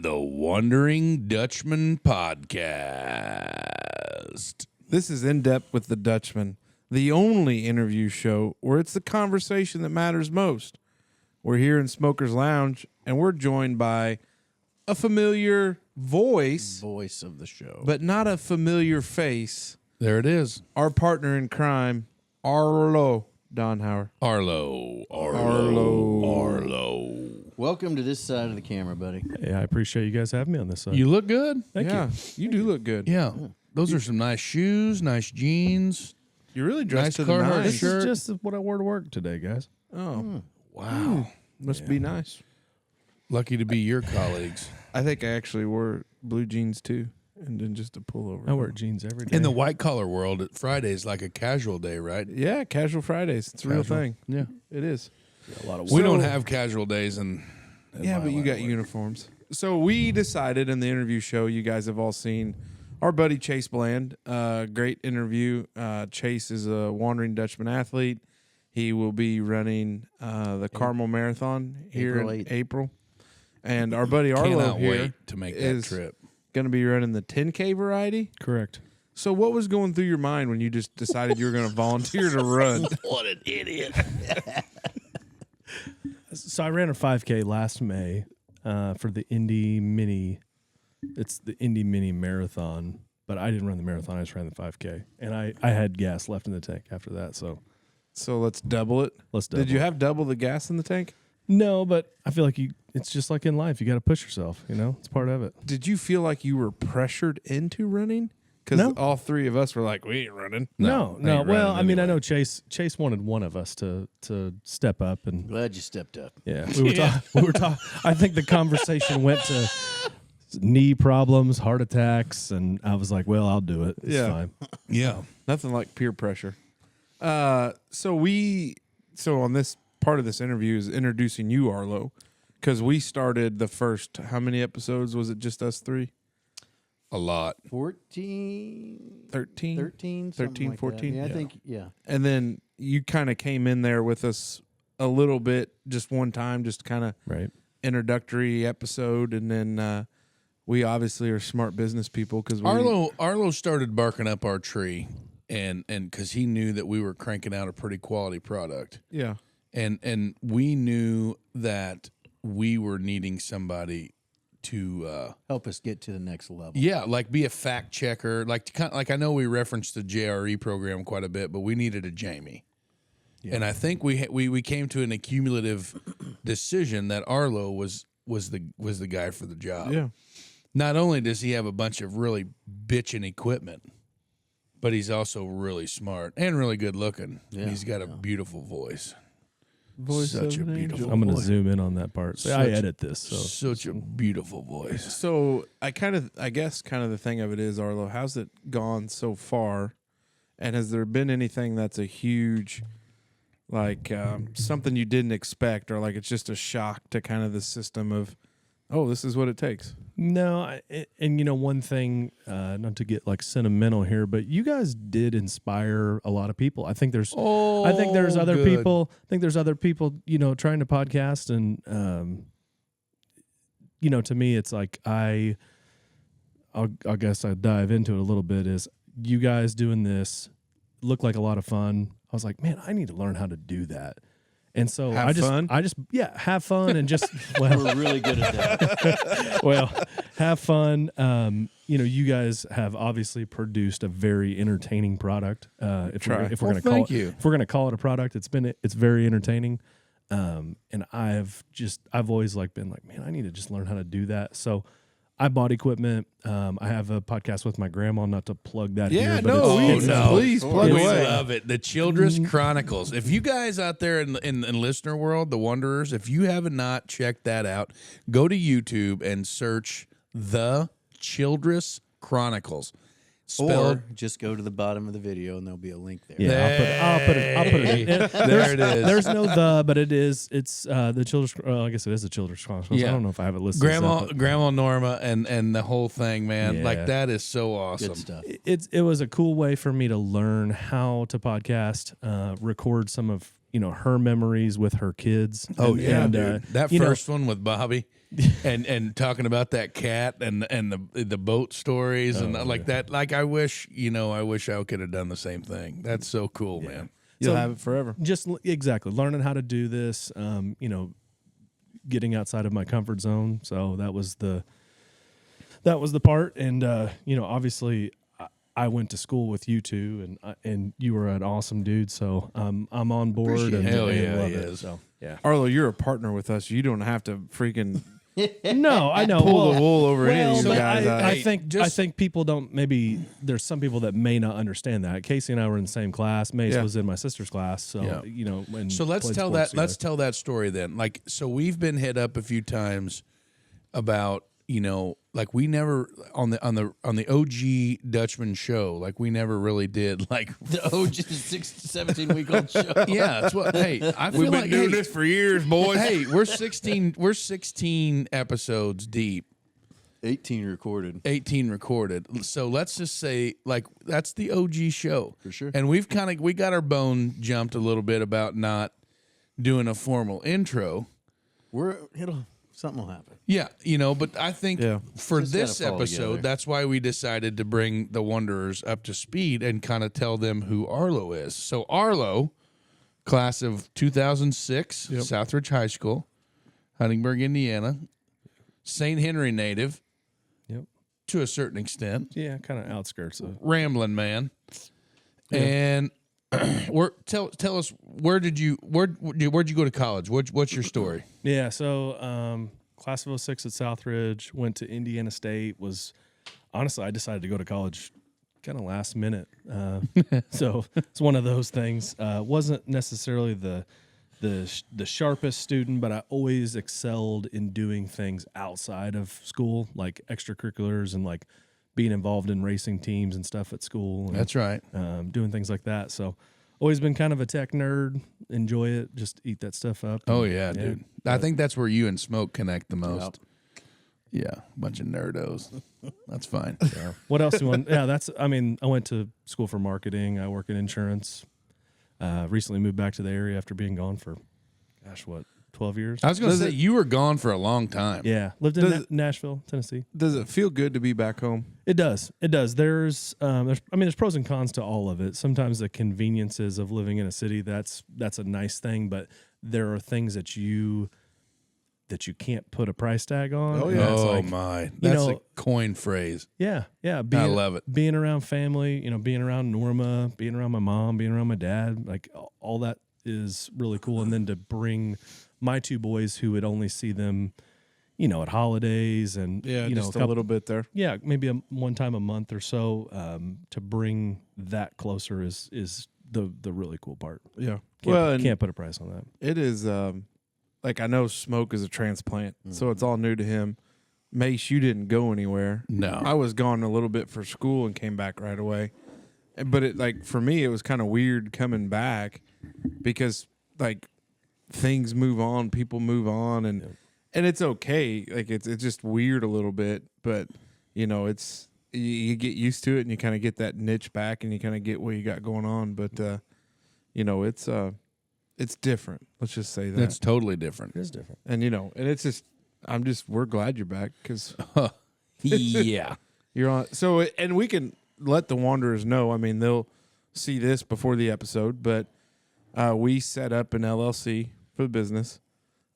on the Wondering Dutchmen podcast. This is In Depth with the Dutchmen, the only interview show where it's the conversation that matters most. We're here in Smoker's Lounge, and we're joined by a familiar voice Voice of the show. but not a familiar face. There it is. Our partner in crime, Arlo Daunhauer. Arlo. Welcome to this side of the camera, buddy. Hey, I appreciate you guys having me on this side. You look good. Thank yeah, you. you do look good. Yeah. Those are some nice shoes, nice jeans. You're really dressed Nice to the Carhartt nines. This shirt. is just what I wore to work today, guys. Oh, Wow. must be nice. Lucky to be your colleagues. I think I actually wore blue jeans too, and then just a pullover. I wear jeans every day. In the white collar world, Friday's like a casual day, right? Yeah, casual Fridays. It's a real Casual. thing. Yeah. It is. a lot of We So- don't have casual days in Yeah, my but you line got of work. uniforms. So we decided in the interview show, you guys have all seen our buddy Chase Bland. Great interview. Chase is a Wandering Dutchman athlete. He will be running the Carmel Marathon here April in 8th. April. And our buddy Arlo Cannot here wait to make that is trip. going to be running the 10K variety. Correct. So what was going through your mind when you just decided you were going to volunteer to run? What an idiot. So I ran a 5K last May for the Indy Mini. It's the Indy Mini Marathon, but I didn't run the marathon. I just ran the 5K, and I had gas left in the tank after that. So So let's double it. let's double. Did you have double the gas in the tank? No, but I feel like it's just like in life. You got to push yourself. You know, it's part of it. Did you feel like you were pressured into running? Because No. all three of us were like, we ain't running. No. I ain't Well, running I mean, I anyway. know Chase wanted one of us to step up, and Glad you stepped up. yeah, we were talking. I think the conversation went to knee problems, heart attacks, and I was like, well, I'll do it. It's Yeah. fine. Yeah. Nothing like peer pressure. So on this part of this interview is introducing you, Arlo, because we started the first, how many episodes? Was it just us three? A lot. 14, 13? 13, 13, like 14? That. Yeah, Yeah. I think, yeah. And then you kind of came in there with us a little bit, just one time, just kind of Right. introductory episode. And then we obviously are smart business people because we Arlo started barking up our tree, and because he knew that we were cranking out a pretty quality product, Yeah. and we knew that we were needing somebody to Help us get to the next level. like be a fact checker, like I know we referenced the JRE program quite a bit, but we needed a Jamie. And I think we came to an accumulative decision that Arlo was the guy for the job. Yeah. Not only does he have a bunch of really bitchin' equipment, but he's also really smart and really good looking. Yeah, And he's got a beauuful voice. Voice Such of a an beautiful angel. I'm going to voice. zoom in on that part. I edit this, so Such a beautiful voice. So I guess the thing of it is, Arlo, how's it gone so far? And has there been anything that's a huge, like something you didn't expect, or like it's just a shock to kind of the system of, oh, this is what it takes? no. And you know, one thing, not to get like sentimental here, but you guys did inspire a lot of people. I think there's other good. people. I think there's other people, you know, trying to podcast, and you know, to me, it's like I guess I dive into it a little bit. Is you guys doing this looked like a lot of fun. I was like, man, I need to learn how to do that. And so Have I just fun? have fun and just well, We're really good at that. well, have fun. You know, you guys have obviously produced a very entertaining product. If Try. we're Well, going to call thank it, you. if we're going to call it a product, it's very entertaining. And I've always been like, man, I need to just learn how to do that. So I bought equipment. I have a podcast with my grandma. Not to plug that Yeah, here, but no, it's, we- it's, please plug we away. love it. The Childress Chronicles. If you guys out there in listener world, the Wanderers, if you have not checked that out, go to YouTube and search the Childress Chronicles. Spelled Or just go to the bottom of the video and there'll be a link there. yeah, I'll put it. There it is. There's no but it is. It's the Childress. I guess it is the Childress Chronicles. Yeah. I don't know if I have it listed. as that, but Grandma Norma and the whole thing, man. Yeah. Like that is so awesome. Good stuff. it was a cool way for me to learn how to podcast, record some of her memories with her kids. Oh, and, dude. That you know, first one with Bobby and talking about that cat and the boat stories and like that. Like, I wish I could have done the same thing. That's so cool, man. You'll So- have it forever. just exactly learning how to do this, getting outside of my comfort zone. So that was the part. And, obviously I went to school with you two and you were an awesome dude. So I'm on board. Appreciate And, it. Hell and yeah, love he it. is. So, yeah. Arlo, you're a partner with us. You don't have to freaking No, I know. pull the wool over any of Well, you but guys. I think people don't. Maybe there's some people that may not understand that. Casey and I were in the same class. Mace Yeah. was in my sister's class. So Yeah. when So let's played tell sports that. Let's together. tell that story then. Like, so we've been hit up a few times about like we never on the OG Dutchman show. Like we never really did like. The OG 17-week-old show. Yeah, that's what. Hey, I feel like hey, for years, boys. hey, we're 16. We're 16 episodes deep. 18 recorded. 18 recorded. So let's just say like that's the OG show. For sure. And we got our bone jumped a little bit about not doing a formal intro. Something will happen. Yeah, but I think for Just this gotta follow episode, together. that's why we decided to bring the Wanderers up to speed and kind of tell them who Arlo is. So Arlo, class of 2006, Southridge High School, Huntingburg, Indiana, St. Henry native. Yep. To a certain extent. Yeah, kind of outskirts of. Rambling man. And tell us where'd you go to college? What's your story? Yeah, so class of 06 at Southridge, went to Indiana State. Honestly, I decided to go to college kind of last minute. So it's one of those things. Wasn't necessarily the sharpest student, but I always excelled in doing things outside of school, like extracurriculars and like being involved in racing teams and stuff at school. And, That's right. doing things like that. So always been kind of a tech nerd. Enjoy it. Just eat that stuff up. Oh yeah, dude. I think that's where you and Smoke connect the most. Yeah, bunch of nerdos. That's fine. Yeah. What else do you want? Yeah, I went to school for marketing. I work in insurance. Recently moved back to the area after being gone for, 12 years? I was going to say you were gone for a long time. Yeah. Lived in Nashville, Tennessee. Does it feel good to be back home? It does. It does. There's pros and cons to all of it. Sometimes the conveniences of living in a city, that's a nice thing, but there are things that you can't put a price tag on. Oh, And yeah. it's Oh like, my, that's a coin phrase. Yeah. I love it. Being around family, being around Norma, being around my mom, being around my dad, like all that is really cool. And then to bring my two boys who would only see them, at holidays and just a little bit there. Yeah, maybe one time a month or so. To bring that closer is the really cool part. Yeah. Can't put a price on that. It is like I know Smoke is a transplant, so it's all new to him. Mace, you didn't go anywhere. No. I was gone a little bit for school and came back right away. But for me, it was kind of weird coming back because like things move on, people move on, and it's okay. Like it's just weird a little bit, but it's you get used to it and you kind of get that niche back and you kind of get what you got going on. But it's different. Let's just say that That's totally different. It is different. and and it's just we're glad you're back because Yeah. you're on. So and we can let the Wanderers know. I mean, they'll see this before the episode, but we set up an LLC for the business.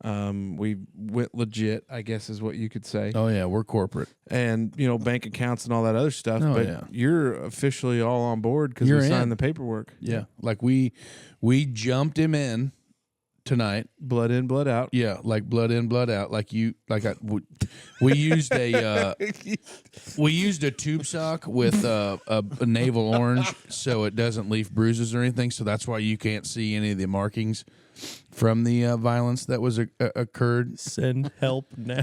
We went legit, I guess is what you could say. Oh yeah, we're corporate. And, bank accounts and all that other stuff. Oh, but yeah. you're officially all on board because we You're signed in. the paperwork. Yeah. Like we jumped him in tonight. Blood in, blood out. Yeah, like blood in, blood out. We used a tube sock with a navel orange, so it doesn't leave bruises or anything. So that's why you can't see any of the markings from the violence that was occurred. Send help now.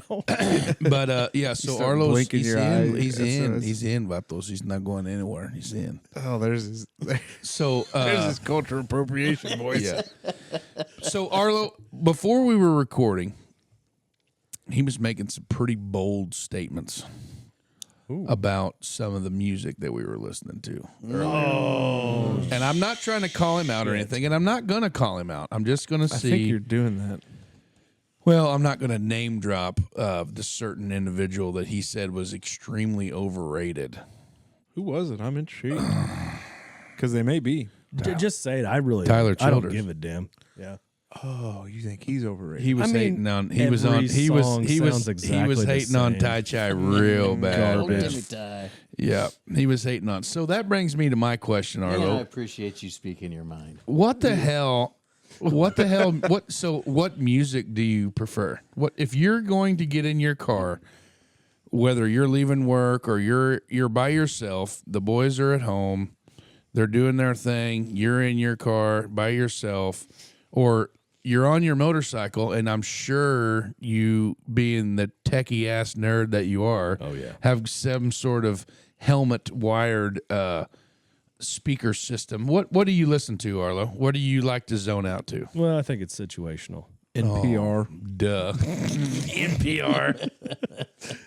But yeah, so start Arlo's blinking he's your in. eye. He's That's in. nice. He's in. Vatos. He's not going anywhere. He's in. Oh, there's So this cultural appropriation, boys. yeah. So Arlo, before we were recording, he was making some pretty bold statements. about some of the music that we were listening to. And I'm not trying to call him out or anything, and I'm not going to call him out. I'm just going to I think see. you're doing that. Well, I'm not going to name drop the certain individual that he said was extremely overrated. Who was it? I'm intrigued. Because they may be. Just say it. Tyler I don't Childress. give a damn. Yeah. Oh, you think he's overrated? He was I mean, hating on. He was every on. He was. song He was. sounds He exactly was the hating on same. Tai Chai real bad. Old Timmy Garbage. Ty. Yeah, he was hating on. So that brings me to my question, Yeah, I Arlo. appreciate you speaking your mind. What the hell? What the hell? What? So, what music do you prefer? What if you're going to get in your car, whether you're leaving work or you're by yourself, the boys are at home, they're doing their thing, you're in your car by yourself, or you're on your motorcycle, and I'm sure you, being the techie ass nerd that you are, have some sort of helmet wired speaker system. What do you listen to, Arlo? What do you like to zone out to? Well, I think it's situational. NPR. Duh. NPR.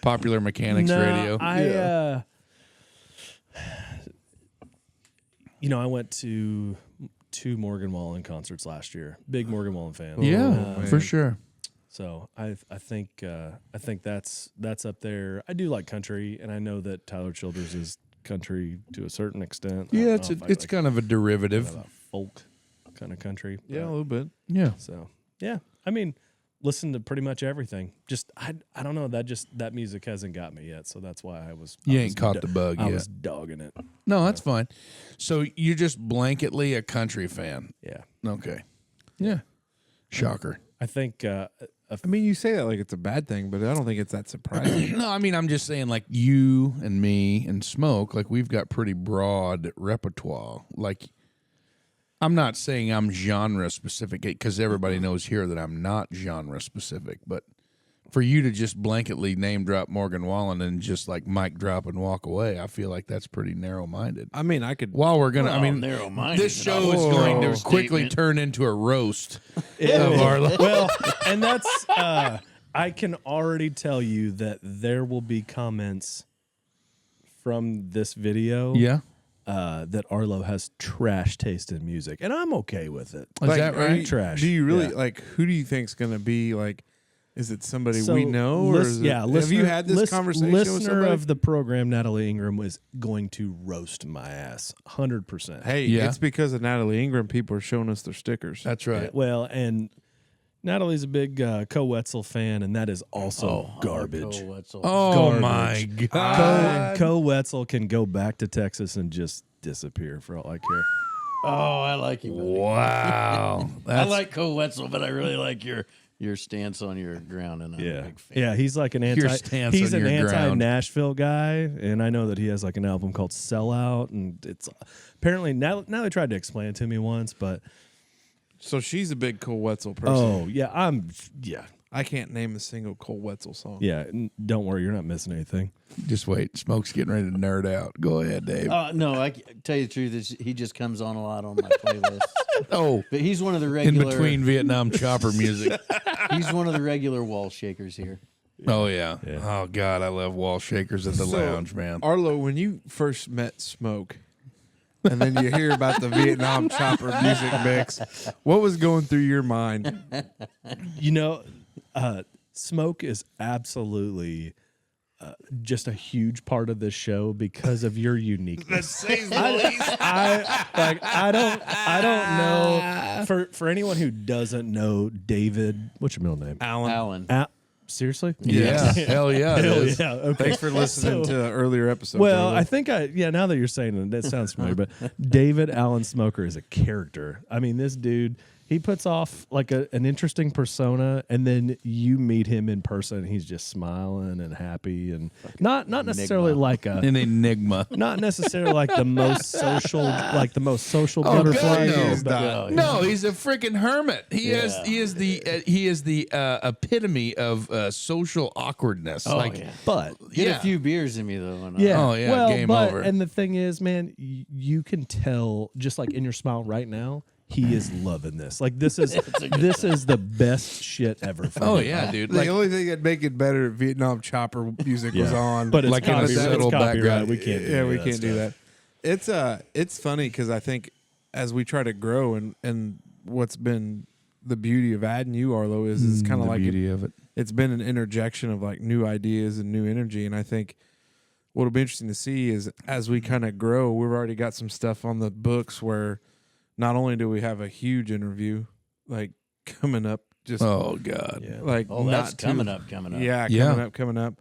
Popular Mechanics Radio. I went to 2 Morgan Wallen concerts last year. Big Morgan Wallen fan. Yeah, for sure. So I think that's up there. I do like country, and I know that Tyler Childress is country to a certain extent. I Yeah, don't know if I it's like kind of a derivative. kind of a folk kind of country. Yeah, a but- little bit. Yeah. So yeah, I mean, listen to pretty much everything. Just I don't know, that music hasn't got me yet, so that's why I was. You I ain't was caught the bug I yet. was dogging it. No, that's fine. So you're just blanketly a country fan. Yeah, Okay. Yeah. Shocker. I think. I mean, you say that like it's a bad thing, but I don't think it's that surprising. No, I mean, I'm just saying, like, you and me and Smoke, like, we've got pretty broad repertoire. Like, I'm not saying I'm genre specific because everybody knows here that I'm not genre specific, but for you to just blanketly name drop Morgan Wallen and just like mic drop and walk away, I feel like that's pretty narrow minded. I mean, I could. While we're gonna, I Well, mean, narrow-minded this is show not is a going to strong quickly statement. turn into a roast of Arlo. well, and that's. I can already tell you that there will be comments from this video. Yeah, That Arlo has trash taste in music, and I'm okay with it. is that are right? you- Trash. Do you really Yeah. like? Who do you think's going to be like? Is it somebody So, we know, or is it, have you had this conversation with Listener somebody? of the program, Natalie Ingram, was going to roast my ass, 100%. Hey, Yeah. it's because of Natalie Ingram. People are showing us their stickers. That's right. Well, and Natalie's a big Co-Wetzel fan, and that is also garbage. Oh Garbage. my god! Co-Wetzel can go back to Texas and just disappear for all I care. Oh, I like you. buddy. Wow, I that's like Cole Wetzel, but I really like your stance on your ground, and I'm a big fan. Yeah, he's like an Your stance he's on an your ground. anti-Nashville guy, and I know that he has like an album called Sellout, and it's apparently now they tried to explain it to me once, but So she's a big Cole Wetzel person. yeah. I can't name a single Cole Wetzel song. Don't worry, you're not missing anything. just wait. Smoke's getting ready to nerd out. Go ahead, Dave. No, tell you the truth, is he just comes on a lot on my playlist. Oh, But he's one of the in regular. between Vietnam chopper music. He's one of the regular wall shakers here. Oh yeah. Oh god, I love wall shakers at the So, lounge, man. Arlo, when you first met Smoke, and then you hear about the Vietnam chopper music mix, what was going through your mind? You know, Smoke is absolutely just a huge part of this show because of your uniqueness. I don't know for anyone who doesn't know David, what's your middle name? Alan. Seriously? Yeah. Hell yeah. it Hell is. yeah. Okay. Thanks for listening So- to earlier episodes. Well, Arlo. I think now that you're saying it, that sounds familiar, but David Allen Smoker is a character. I mean, this dude, he puts off like an interesting persona, and then you meet him in person, and he's just smiling and happy, and not necessarily like An enigma. not necessarily like the most social Oh, butterfly. God, no. He's not. No, he's a freaking hermit. He Yeah. is the epitome of social awkwardness. Oh, like, yeah. But Get yeah. a few beers in me, though. And yeah, Oh, yeah, well, game but, over. And the thing is, man, you can tell just like in your smile right now, he is loving this. Like this is the best shit ever. For Oh me. yeah, dude. The Like, only thing that'd make it better if Vietnam chopper music was on. But it's Like in a copyright. subtle It's copyright. background. We can't. we can't do that. It's funny because I think as we try to grow and what's been the beauty of adding you, Arlo, is kind of like of it. it's been an interjection of like new ideas and new energy. And I think what'll be interesting to see is as we kind of grow, we've already got some stuff on the books where not only do we have a huge interview like coming up, just Oh God. Yeah. like Oh, that's not too- coming up. Yeah, Yeah. coming up.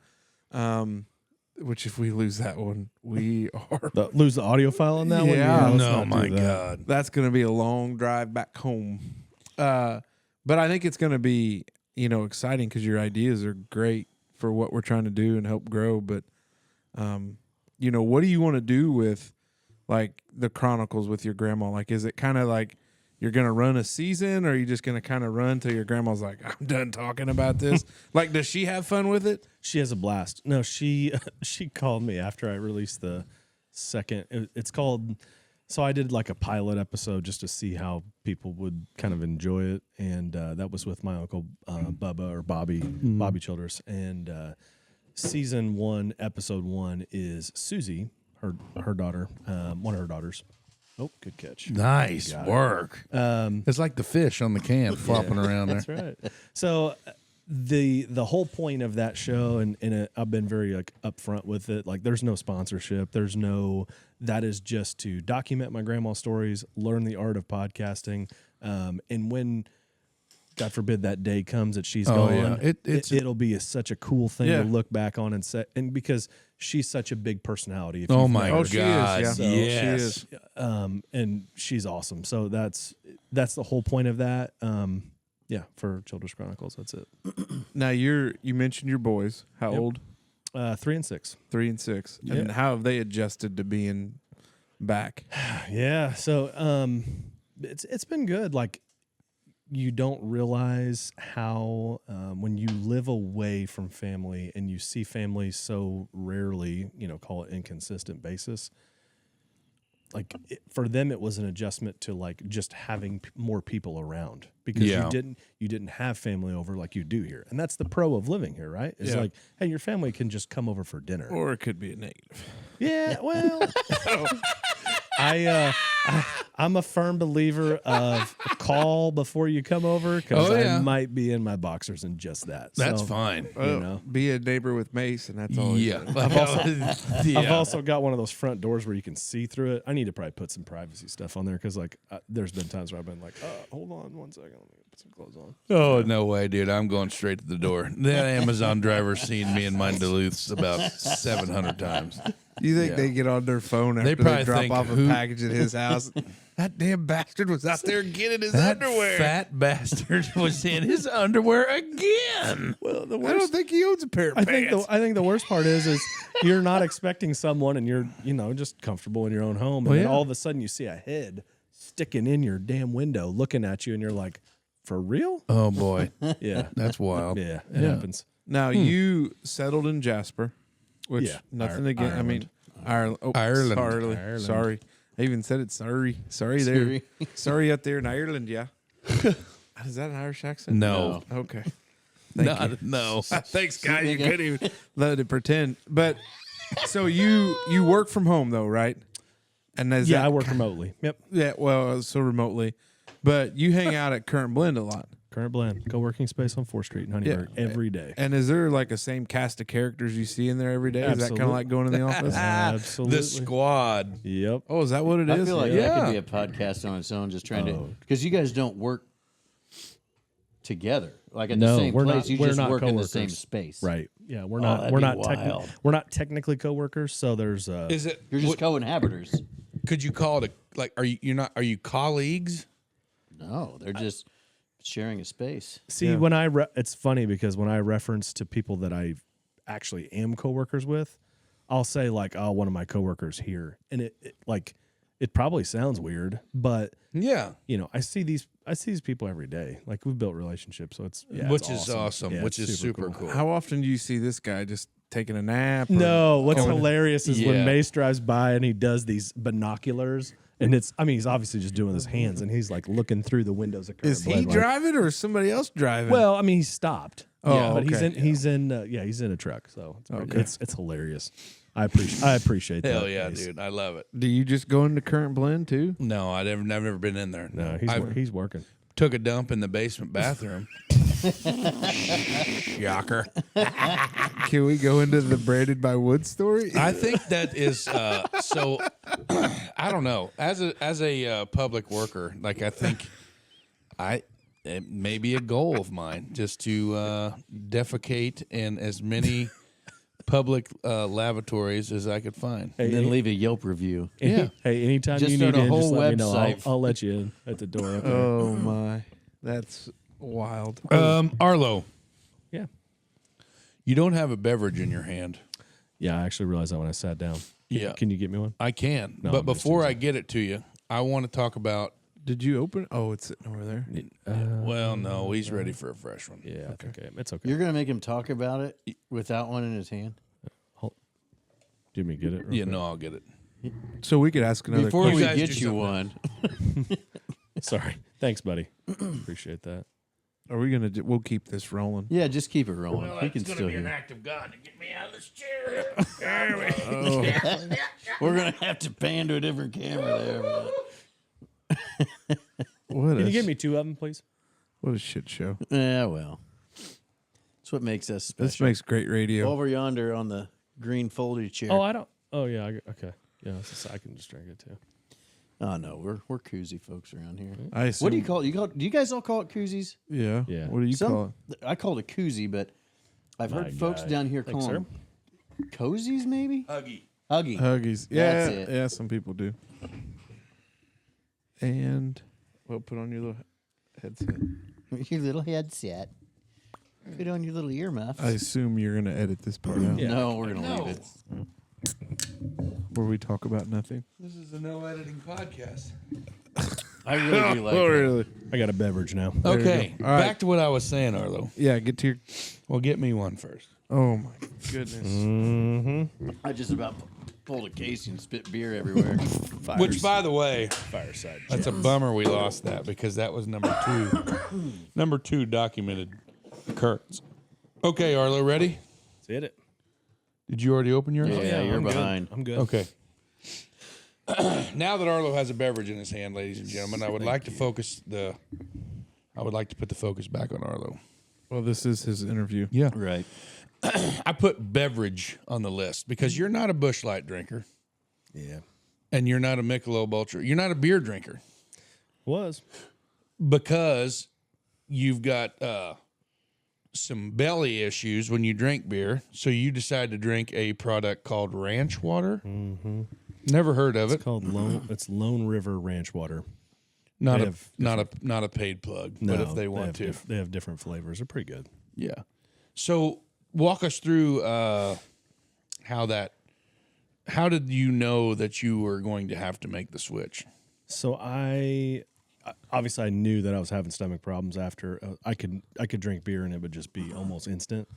Which if we lose that one, we are. Lose the audio file on that one. Yeah. let's No, not do my that. God. That's going to be a long drive back home. But I think it's going to be, exciting because your ideas are great for what we're trying to do and help grow. But, what do you want to do with like the Chronicles with your grandma? Like, is it kind of like you're going to run a season or are you just going to kind of run till your grandma's like, I'm done talking about this? Like, does she have fun with it? She has a blast. No, she called me after I released the second. It's called. So I did like a pilot episode just to see how people would kind of enjoy it, and that was with my uncle Bubba or Bobby Childress. And season 1, episode 1 is Susie, her daughter, one of her daughters. Oh, good catch. Nice work. Um, It's like the fish on the can flopping around there. That's right. So the whole point of that show, and I've been very like upfront with it. Like, there's no sponsorship. There's no. That is just to document my grandma's stories, learn the art of podcasting, and when, God forbid, that day comes that she's gone, yeah. it'll be such a cool thing Yeah. to look back on and say, and because she's such a big personality. If Oh you've my met her. she is, yeah. God. So Yes. she is. And she's awesome. So that's the whole point of that. Yeah, for Childress Chronicles, that's it. Now you mentioned your boys. How Yep. old? 3 and 6. 3 and 6. Yeah. And how have they adjusted to being back? Yeah, so it's been good. Like, you don't realize how when you live away from family and you see family so rarely, call it inconsistent basis. Like, for them, it was an adjustment to like just having more people around because Yeah. you didn't have family over like you do here, and that's the pro of living here, right? It's Yeah. like, hey, your family can just come over for dinner. Or it could be a negative. Yeah, well, I'm a firm believer of call before you come over because Oh, yeah. I might be in my boxers and just that. That's So, fine. Well, know. be a neighbor with Mace, and that's all. Yeah. I've also got one of those front doors where you can see through it. I need to probably put some privacy stuff on there because like there's been times where I've been like, hold on 1 second, let me put some clothes on. Oh, no way, dude. I'm going straight to the door. That Amazon driver's seen me in my Duluths about 700 times. You think Yeah. they get on their phone after They they, probably drop think, off a who- package at his house? That damn bastard was out there getting his That underwear. fat bastard was in his underwear again. Well, the I don't think he owns a pair of I think pants. I think the worst part is you're not expecting someone and you're just comfortable in your own home, and then yeah. all of a sudden you see a head sticking in your damn window looking at you, and you're like, for real? Oh, boy. Yeah, That's wild. yeah, it happens. Now you settled in Jasper, which Yeah, nothing again. I mean, Ireland. Oh, Ireland. Sorry. Ireland. Sorry. I even said it. Sorry. Sorry there. Sorry out there in Ireland. Yeah. Is that an Irish accent? No. Okay. Thank you. No. Thanks, guy. You couldn't even let it pretend. But so you work from home though, right? And is Yeah, that I work remotely. Yep. Yeah, well, so remotely, but you hang out at Current Blend a lot. Current Blend, co-working space on 4th Street in Honeyburg every day. And is there like a same cast of characters you see in there every day? Is that kind of Absolutely. like going in the office? Absolutely. The squad. Yep. Oh, is that what it I is? feel like Yeah. that could be a podcast on its own, just trying to, because you guys don't work together, like at the No, same we're place. not- You we're just not work in the coworkers. same space. Right. Yeah, we're Oh, not that'd we're be not wild. we're not technically coworkers, so there's Is it? You're just co-inhabitors. Could you call it are you colleagues? No, they're just sharing a space. See, Yeah. when it's funny because when I reference to people that I actually am coworkers with, I'll say like, "Oh, one of my coworkers here," and it probably sounds weird, but Yeah. I see these people every day. Like, we've built relationships, so it's Which is awesome. Yeah, Which it's is super cool. How often do you see this guy just taking a nap? or No, what's going- hilarious is Yeah. when Mace drives by and he does these binoculars And he's obviously just doing his hands, and he's like looking through the windows of current Is he blend, like- driving or is somebody else driving? Well, I mean, he stopped. Oh, but okay. he's in a truck, so it's hilarious. I appreciate that. Hell yeah, dude. I love it. Do you just go into current blend too? No, I've never been in there. No, he's working. Took a dump in the basement bathroom. Yocker. Can we go into the Branded by Wood story? I think that is so. I don't know. As a public worker, like I think it may be a goal of mine just to defecate in as many public lavatories as I could find. And then leave a Yelp review. Yeah. Hey, anytime Just you start need a in, whole just let me know. website. I'll let you in at the door. Up there. Oh my, that's wild. Arlo, Yeah. you don't have a beverage in your hand. Yeah, I actually realized that when I sat down. Yeah. Can you get me one? I can, No, but I'm just before teasing. I get it to you, I want to talk about. Did you open? Oh, it's sitting over there. Well, no, he's ready for a fresh one. Yeah, I think it's okay. You're going to make him talk about it without one in his hand? Do you want me to get it? real Yeah, quick? no, I'll get it. So we could ask another Before question. we guys get do you something one. Sorry. Thanks, buddy. Appreciate that. Are we gonna? We'll keep this rolling. Yeah, just keep it rolling. He can still hear. act of God to get me out of this chair. We're going to have to pan to a different camera there. What Can a you give me two of them, please? what a shit show. Yeah, well. That's what makes us special. This makes great radio. Over yonder on the green folded chair. Oh, I don't. Oh, yeah. Okay. Yeah, I can just drink it too. Oh, no, we're koozie folks around here. I assume, What do you call it? Do you guys all call it koozies? Yeah. Yeah. What do you call it? I call it a koozie, but I've heard folks down here Thanks, call them cozies, maybe? Huggy. Huggy. Huggies. Yeah. That's it. Yeah. Some people do. And well, put on your little headset. Your little headset. Put on your little earmuffs. I assume you're gonna edit this part out, Yeah. No, we're going to leave it. where we talk about nothing. This is a no editing podcast. I really do like Oh, that. really? I got a beverage now. Okay, go. All right. back to what I was saying, Arlo. Yeah. Get to your. Well, get me one first. Oh my goodness. Mm-hmm. I just about pulled a case and spit beer everywhere. Which, by the way, Fireside. that's a bummer we lost that because that was number 2. Number 2 documented occurrence. Okay, Arlo, ready? Hit it. Did you already open yours? Yeah, you're I'm good. behind. I'm good. Okay. Now that Arlo has a beverage in his hand, ladies and gentlemen, I would like to put the focus back on Arlo. Well, this is his interview. Yeah. Right. I put beverage on the list because you're not a Busch Light drinker Yeah. and you're not a Michelob Ultra. You're not a beer drinker Was. because you've got some belly issues when you drink beer. So you decide to drink a product called ranch water. Mm-hmm. Never heard of it. Called It's Lone River Ranch Water. Not They a have not a paid plug, No, but if they want to, they have different flavors. They're pretty good. yeah. So walk us through how did you know that you were going to have to make the switch? So I knew that I was having stomach problems after I could drink beer and it would just be almost instant.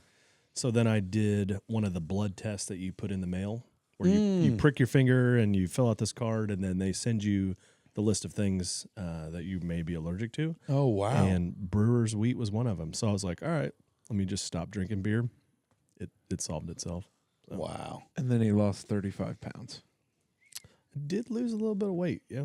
So then I did one of the blood tests that you put in the mail where you prick your finger and you fill out this card and then they send you the list of things that you may be allergic to. Oh wow! And brewer's wheat was one of them. So I was like, all right, let me just stop drinking beer. It solved itself. Wow. And then he lost 35 pounds. I did lose a little bit of weight, yeah.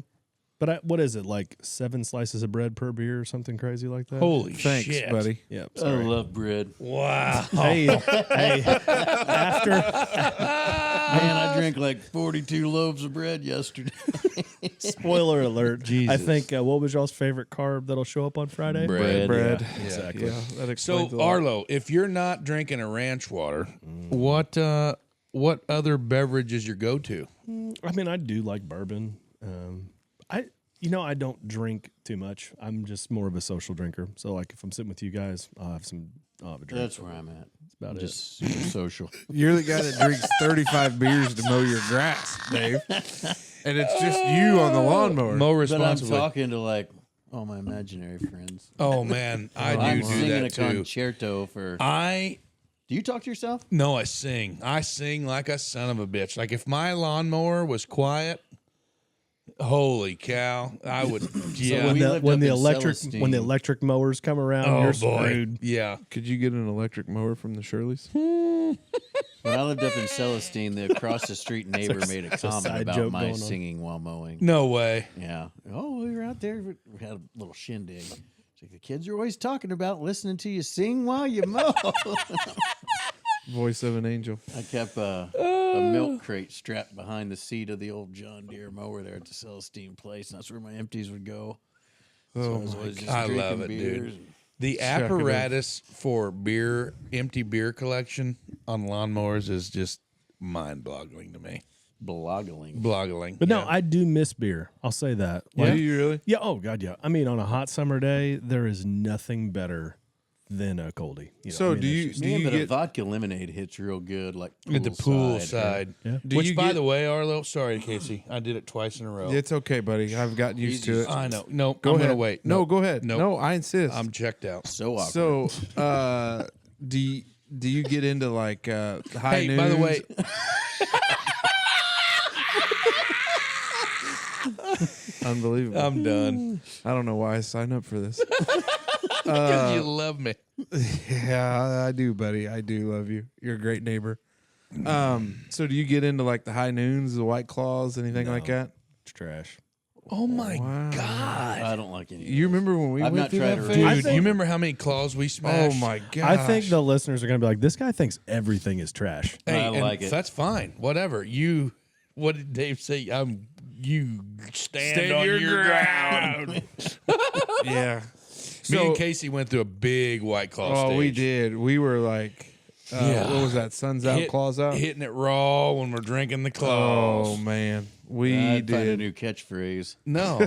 But what is it, like 7 slices of bread per beer or something crazy like that? Holy Thanks, shit, buddy. Yeah, I sorry. love bread. Wow. Hey, after Man, I drank like 42 loaves of bread yesterday. spoiler alert, Jesus. I think what was y'all's favorite carb that'll show up on Friday? Bread. Bread. Yeah, exactly. Yeah, that explains So a lot. Arlo, if you're not drinking a ranch water, what other beverage is your go-to? I mean, I do like bourbon. I don't drink too much. I'm just more of a social drinker. So like if I'm sitting with you guys, I'll have a drink. That's where I'm at. That's about Just super social. You're the guy that drinks 35 beers to mow your grass, Dave. And it's just you on the lawnmower. Mow But I'm responsibly. talking to like all my imaginary friends. Oh man, I I'm do singing that a too. concerto for. Do you talk to yourself? No, I sing. I sing like a son of a bitch. Like if my lawnmower was quiet, Holy cow! I would. Yeah. when we the lived when up the in electric Celestine. when the electric mowers come around, Oh you're boy. screwed. Yeah. Could you get an electric mower from the Shirleys? When I lived up in Celestine, the across the street neighbor made a a comment side about joke my going on. singing while mowing. No way. Yeah. Oh, we were out there. We had a little shindig. It's like the kids are always talking about listening to you sing while you mow. Voice of an angel. I kept a milk crate strapped behind the seat of the old John Deere mower there at the Celestine place, and that's where my empties would go. So I was always just I drinking love it, beers. dude. The apparatus for empty beer collection on lawnmowers is just mind-boggling to me. Bloggling. But no, I do miss beer. I'll say that. Do you really? Yeah. Oh God, yeah. I mean, on a hot summer day, there is nothing better than a coldie. You know, So I mean, do it's you just- do Man, you but a get vodka lemonade hits real good, like At the pool poolside. side. Yeah. Do Which, you by get- the way, Arlo, sorry, Casey, I did it twice in a row. It's okay, buddy. I've gotten used to it. I know. No, Go I'm ahead. gonna wait. No, go ahead. Nope. No, I insist. I'm checked out. So awkward. So, do you get into like high Hey, noons? by the way, Unbelievable. I'm done I don't know why I signed up for this. because you love me. Yeah, I do, buddy. I do love you. You're a great neighbor. So do you get into like the high noons, the White Claws, anything like that? it's trash. Oh my Wow. God, I don't like any. You remember when we I've went not through tried that to phase? read dude! I You think- remember how many claws we smashed? Oh my god! I think the listeners are going to be like, "This guy thinks everything is trash." Hey, I and like it. That's fine. Whatever. What did Dave say? You stand on your ground. Yeah. Me and Casey went through a big White Claw stage. we did. We were like, Yeah. what was that? Suns out, claws out. Hitting it raw when we're drinking the Oh claws. man, we I'd find a did. new catchphrase. No.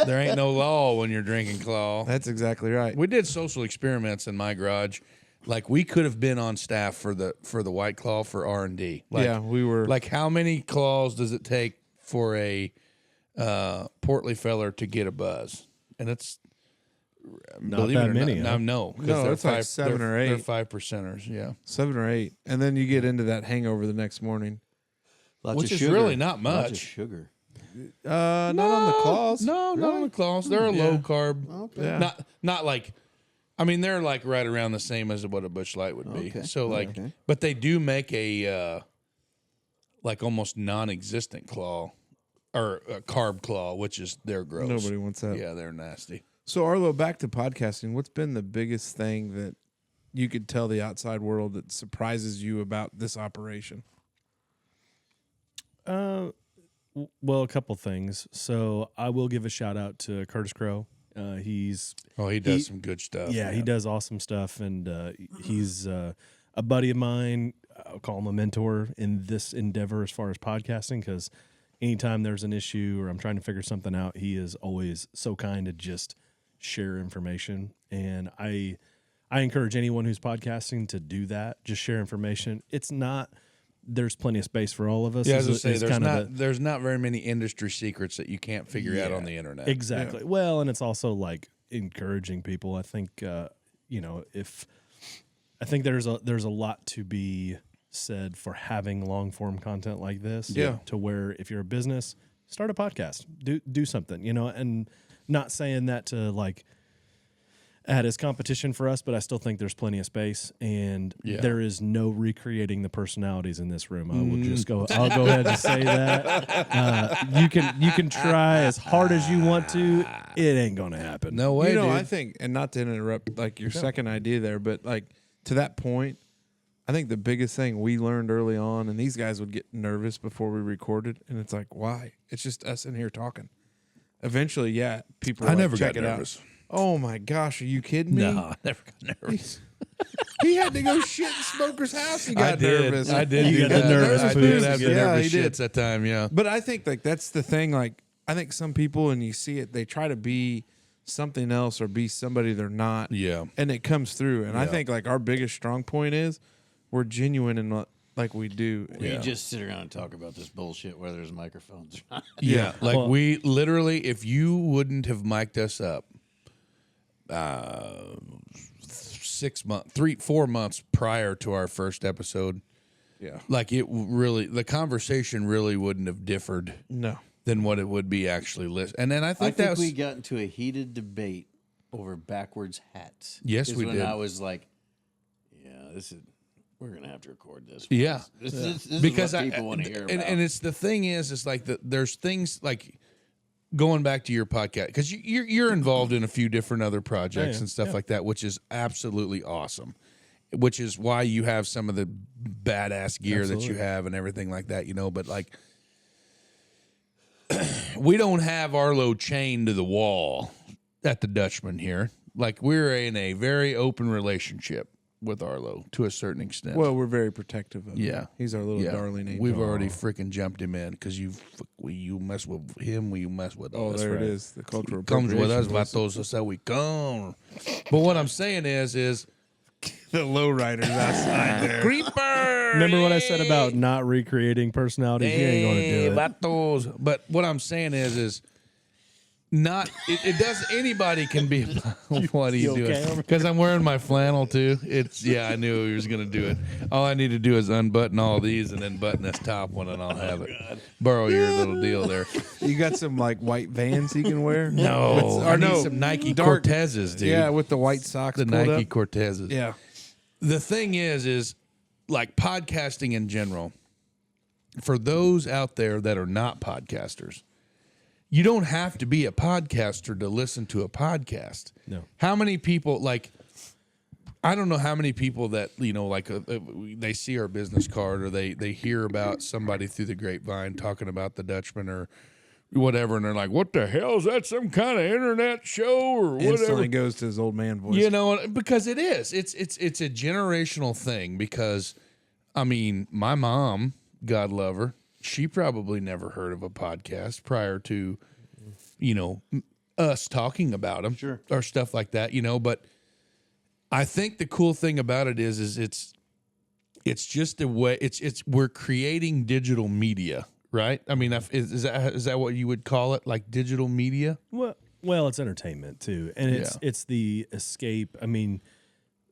There ain't no law when you're drinking claw. That's exactly right. We did social experiments in my garage. Like we could have been on staff for the White Claw for R&D. Like, yeah, we were. Like how many claws does it take for a portly feller to get a buzz? And it's Not believe that it or many. Not, huh? no, 'cause No, they're it's like 7 or 8. They're 5%ers, yeah. 7 or 8, and then you get into that hangover the next morning. Lots Which of is sugar. really not Lots of much. sugar. Not on the claws. No, not on the claws. They're a low carb. Okay. Yeah. Not like. I mean, they're like right around the same as what a Busch Light would be. Okay. So like, Okay. but they do make a like almost non-existent claw or a carb claw, which is they're gross. Nobody wants that. Yeah, they're nasty. So Arlo, back to podcasting. What's been the biggest thing that you could tell the outside world that surprises you about this operation? Well, a couple things. So I will give a shout out to Curtis Crow. He's He does some good stuff. yeah, he does awesome stuff, and he's a buddy of mine. I'll call him a mentor in this endeavor as far as podcasting, because anytime there's an issue or I'm trying to figure something out, he is always so kind to just share information. And I encourage anyone who's podcasting to do that. Just share information. It's not. There's plenty of space for all of us. Yeah, I was is- gonna say is there's not very many industry secrets that you can't figure out on the internet. Exactly. Well, and it's also like encouraging people. I think if I think there's a lot to be said for having long form content like this. Yeah. To where if you're a business, start a podcast. Do something, and not saying that to like add as competition for us, but I still think there's plenty of space, and there is no recreating the personalities in this room. I will just I'll go ahead and say that. You can try as hard as you want to. It ain't gonna happen. No way, You know, dude. I think, and not to interrupt like your second idea there, but like to that point, I think the biggest thing we learned early on, and these guys would get nervous before we recorded, and it's like, why? It's just us in here talking. Eventually, yeah, people. I like, never check got it nervous. Out. Oh my gosh, are you kidding me? No, I never got nervous. He had to go shit in Smoker's house. He got I did. nervous. I did. You do got the that. nervous I boots. did have the Yeah, nervous he did. shits that time. Yeah. But I think like that's the thing. Like I think some people, and you see it, they try to be something else or be somebody they're not. Yeah. And it comes through. And I Yeah. think like our biggest strong point is we're genuine in what like we do. We just sit around and talk about this bullshit where there's microphones. Yeah. Like Well- we literally, if you wouldn't have mic'd us up 4 months prior to our first episode, Yeah. Like the conversation really wouldn't have differed No. than what it would be actually list. And then I I think think that's we got into a heated debate over backwards hats. Yes, is we when did. I was like, "Yeah, we're gonna have to record this." Yeah. This is because what people want to hear about. and it's the thing is, it's like there's things like going back to your podcast because you're involved in a few different other projects and stuff like that, which is absolutely awesome. Which is why you have some of the badass gear that you have and everything like that, But like, we don't have Arlo chained to the wall at the Dutchman here. Like, we're in a very open relationship with Arlo to a certain extent. Well, we're very protective of him. Yeah. He's our little darling angel. We've already freaking jumped him in because you mess with him, we mess with us. Oh, there it is. The cultural Comes with us, appropriation. vatos. That's how we come. But what I'm saying is The lowriders outside there. creeper. Remember what I said about not recreating personalities? You ain't going to do it. Vatos. But what I'm saying is not it does anybody can be. What are you doing? Because I'm wearing my flannel too. I knew he was gonna do it. All I need to do is unbutton all these and then button this top one, and I'll have it. Borrow your little deal there. You got some like white Vans he can wear? No, I need no, some Nike dark- Cortezes, dude. Yeah, with the white socks. the pulled Nike up. Cortezes. Yeah. The thing is like podcasting in general. For those out there that are not podcasters, you don't have to be a podcaster to listen to a podcast. No. How many people, like, I don't know how many people that, they see our business card or they hear about somebody through the grapevine talking about the Dutchman or whatever, and they're like, what the hell? Is that some kind of internet show or whatever? Instantly goes to his old man voice. Because it is. It's a generational thing because, I mean, my mom, God love her, she probably never heard of a podcast prior to, us talking about them or stuff like that, But I think the cool thing about it is it's just a way. We're creating digital media, right? I mean, is that what you would call it, like digital media? Well, it's entertainment too, and it's the escape. I mean,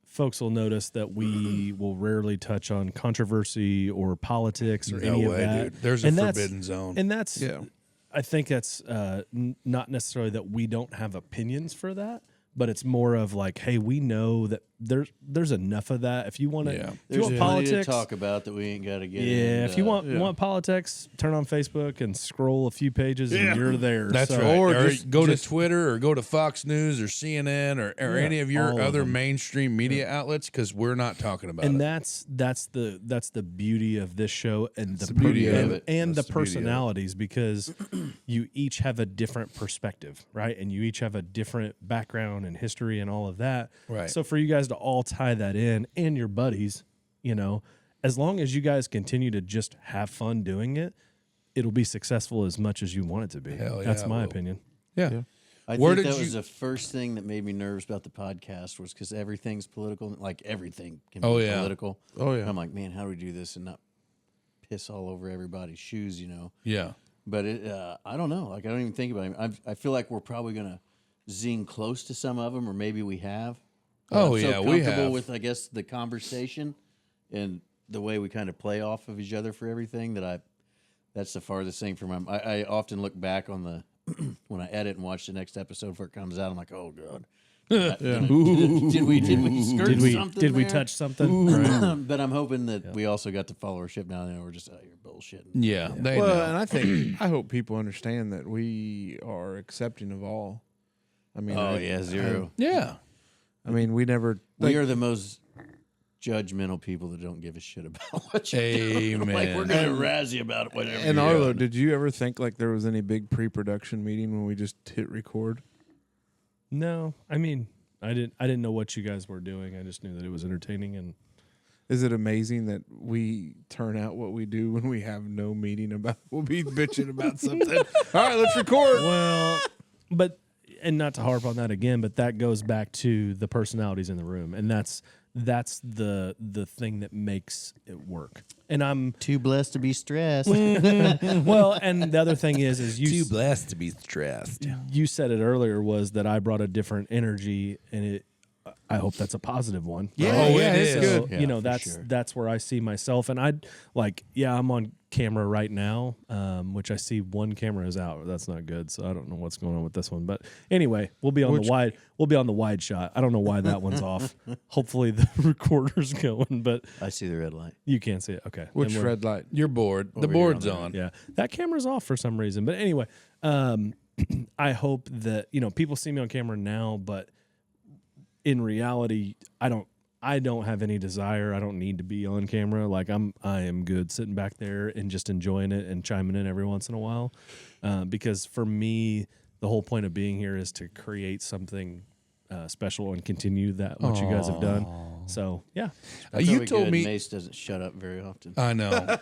folks will notice that we will rarely touch on controversy or politics or any of that. Dude. There's a forbidden zone, and that's. I think that's not necessarily that we don't have opinions for that, but it's more of like, hey, we know that there's enough of that. If you want to, There's plenty politics, to talk about that we ain't got to get. yeah. If you want politics, turn on Facebook and scroll a few pages, and you're there. That's So- right. Or Or just go to Twitter or go to Fox News or CNN or any of your all of other them. mainstream media outlets because we're not talking about And it. that's the beauty of this show and the beauty of and, it. and That's the the beauty of it. personalities because you each have a different perspective, right? And you each have a different background and history and all of that. Right. So for you guys to all tie that in and your buddies, as long as you guys continue to just have fun doing it, it'll be successful as much as you want it to be. Hell yeah, That's it my will. opinion. Yeah. I Where think did that you- was the first thing that made me nervous about the podcast was because everything's political. Like everything can be Oh, yeah. political. Oh, yeah. And I'm like, man, how do we do this and not piss all over everybody's shoes? Yeah. But I don't know. Like I don't even think about it. I feel like we're probably gonna zing close to some of them, or maybe we have. But Oh, I'm so yeah, we comfortable have. with I guess the conversation and the way we kind of play off of each other for everything that's the farthest thing from my. I often look back on the when I edit and watch the next episode before it comes out. I'm like, oh god. Did we skirt something? Did we there? touch something? Right. But I'm hoping that we also got the followership now. And we're just out here bullshitting. Yeah. They Well, know. and I hope people understand that we are accepting of all. I mean, Oh yeah, zero. Yeah. I mean, we never. We are the most judgmental people that don't give a shit about what you're doing. Amen. Like we're gonna razz you about whatever. And you're Arlo, doing. did you ever think like there was any big pre-production meeting when we just hit record? No, I mean, I didn't know what you guys were doing. I just knew that it was entertaining and. Is it amazing that we turn out what we do when we have no meeting about? We'll be bitching about something. All right, let's record. Well, but and not to harp on that again, but that goes back to the personalities in the room, and that's the thing that makes it work. And I'm too blessed to be stressed. well, and the other thing is you blessed to be stressed. you said it earlier was that I brought a different energy, and I hope that's a positive one. Yeah, right? Oh, yeah, it it's is. good. Yeah, You know, for that's sure. that's where I see myself, and I'm on camera right now, which I see one camera is out. That's not good, so I don't know what's going on with this one. But anyway, we'll be on the wide. We'll be on the wide shot. I don't know why that one's off. Hopefully the recorder's going, but I see the red light. you can't see it. Okay, Which Then we're- red light? You're bored. The Over here board's on the on. Yeah, that camera's off for some reason. But anyway, I hope that people see me on camera now, but in reality, I don't have any desire. I don't need to be on camera. Like I am good sitting back there and just enjoying it and chiming in every once in a while, because for me, the whole point of being here is to create something special and continue that what you guys have done. So yeah, That's You really told good. me- Mace doesn't shut up very often. I know.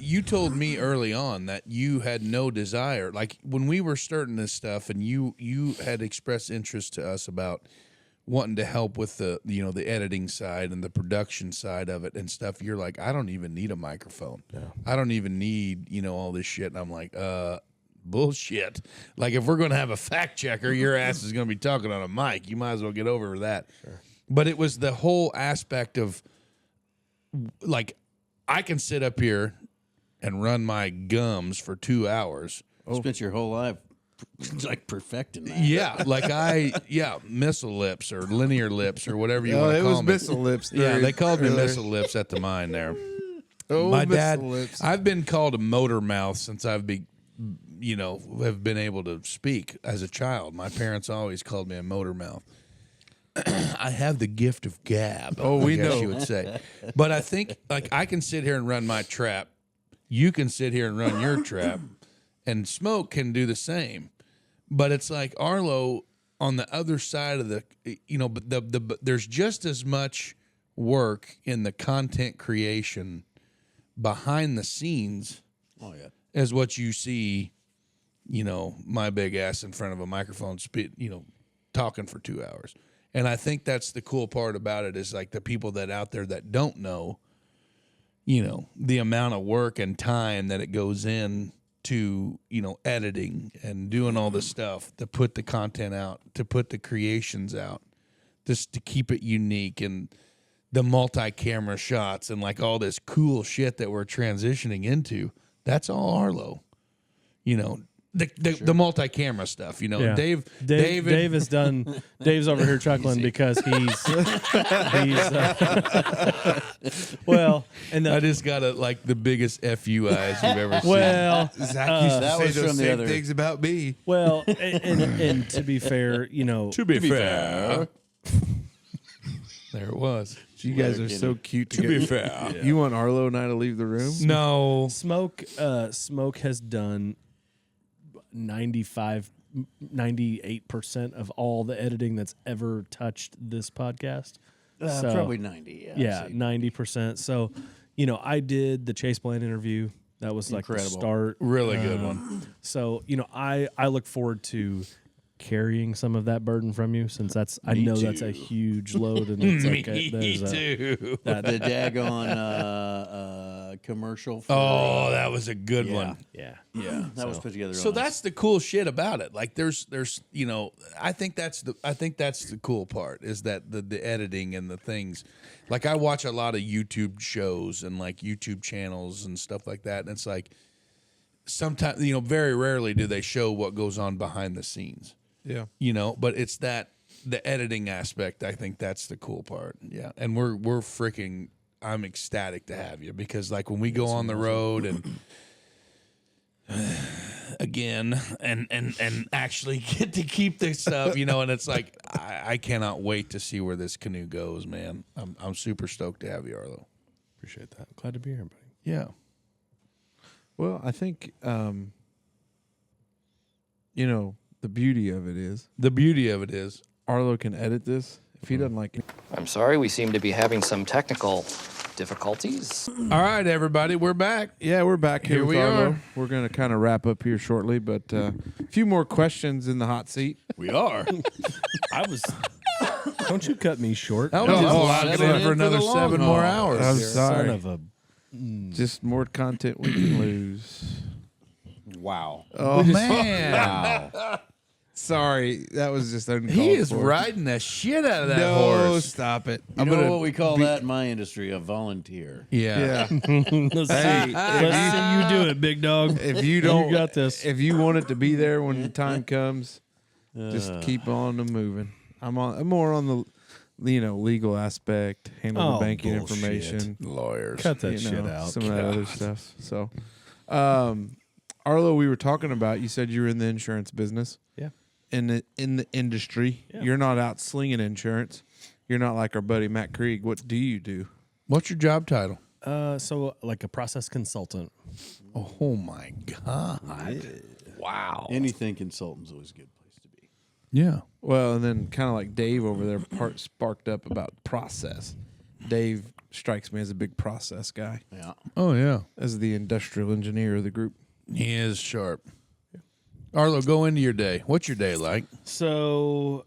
You told me early on that you had no desire. Like when we were starting this stuff, and you had expressed interest to us about wanting to help with the the editing side and the production side of it and stuff. You're like, I don't even need a microphone. I don't even need all this shit. And I'm like, bullshit. Like if we're gonna have a fact checker, your ass is gonna be talking on a mic. You might as well get over that. Sure. But it was the whole aspect of like I can sit up here and run my gums for 2 hours. Spent your whole life like perfecting that. Yeah, missile lips or linear lips or whatever you want to it call was them. missile lips. Yeah, they called me earlier. missile lips at the mine there. Oh, My missile dad, lips. I've been called a motor mouth since have been able to speak as a child. My parents always called me a motor mouth. I have the gift of gab. Oh, we I guess know. you would say. But I think like I can sit here and run my trap. You can sit here and run your trap, and Smoke can do the same. But it's like Arlo on the other side of the but there's just as much work in the content creation behind the scenes Oh yeah. as what you see, my big ass in front of a microphone, talking for 2 hours. And I think that's the cool part about it is like the people that out there that don't know, the amount of work and time that it goes in to, editing and doing all this stuff to put the content out, to put the creations out, just to keep it unique and the multi-camera shots and like all this cool shit that we're transitioning into. That's all Arlo, the multi-camera stuff. Yeah. Dave is done. Dave's over here chuckling because he's well, and I just got the biggest FU eyes you've ever seen. well, Zach used to that say was those from the same other- things about me. well, and to be fair, To be fair, there it was. You guys are so cute To be fair, You want Arlo and I to leave the room? no. Smoke has done 98% of all the editing that's ever touched this podcast. So, Probably 90. yeah, 90%. So, I did the Chase Bland interview. That was like Incredible. the start. Really good one. So, I look forward to carrying some of that burden from you, since I know that's a huge load, and it's like there's too. The daggone commercial. For, Oh, that was a good one. yeah. that was put together. So real nice. that's the cool shit about it. Like there's I think that's the cool part is that the editing and the things. Like I watch a lot of YouTube shows and like YouTube channels and stuff like that, and it's like sometimes very rarely do they show what goes on behind the scenes. Yeah. But it's the editing aspect. I think that's the cool part. Yeah. And we're freaking, I'm ecstatic to have you because like when we go on the road and again and actually get to keep this stuff, and it's like, I cannot wait to see where this canoe goes, man. I'm super stoked to have you, Arlo. Appreciate that. Glad to be here, buddy. Yeah. Well, I think, the beauty of it is The beauty of it is, Arlo can edit this. If he doesn't like it, I'm sorry, we seem to be having some technical difficulties. all right, everybody, we're back. yeah, we're back here, Here with we Arlo. are. We're going to kind of wrap up here shortly, but a few more questions in the hot seat. We are. Don't you cut me short. That was just Oh, locking seven in in for for another the long 7 haul. more hours. I'm here. sorry. Son of a. Just more content we can lose. wow. Oh man. Wow. Sorry, that was just uncalled He is for. riding the shit out of that No, horse. stop it. You know what we call that in my industry? A volunteer. Yeah. Yeah. Let's see you do it, big dog. If you don't, got this. If you want it to be there when the time comes, just keep on moving. I'm more on the, legal aspect, handle the banking bullshit. information, Lawyers. Cut that you shit know, out. some of that other stuff. So, Arlo, we were talking about. You said you were in the insurance business. Yeah. In the industry, Yeah. you're not out slinging insurance. You're not like our buddy Matt Krieg. What do you do? What's your job title? So like a process consultant. Oh my God. Wow. Anything consultant's always a good place to be. Yeah. Well, and then kind of like Dave over there sparked up about process. Dave strikes me as a big process guy, Yeah. Oh yeah. as the industrial engineer of the group. He is sharp. Arlo, go into your day. What's your day like? So,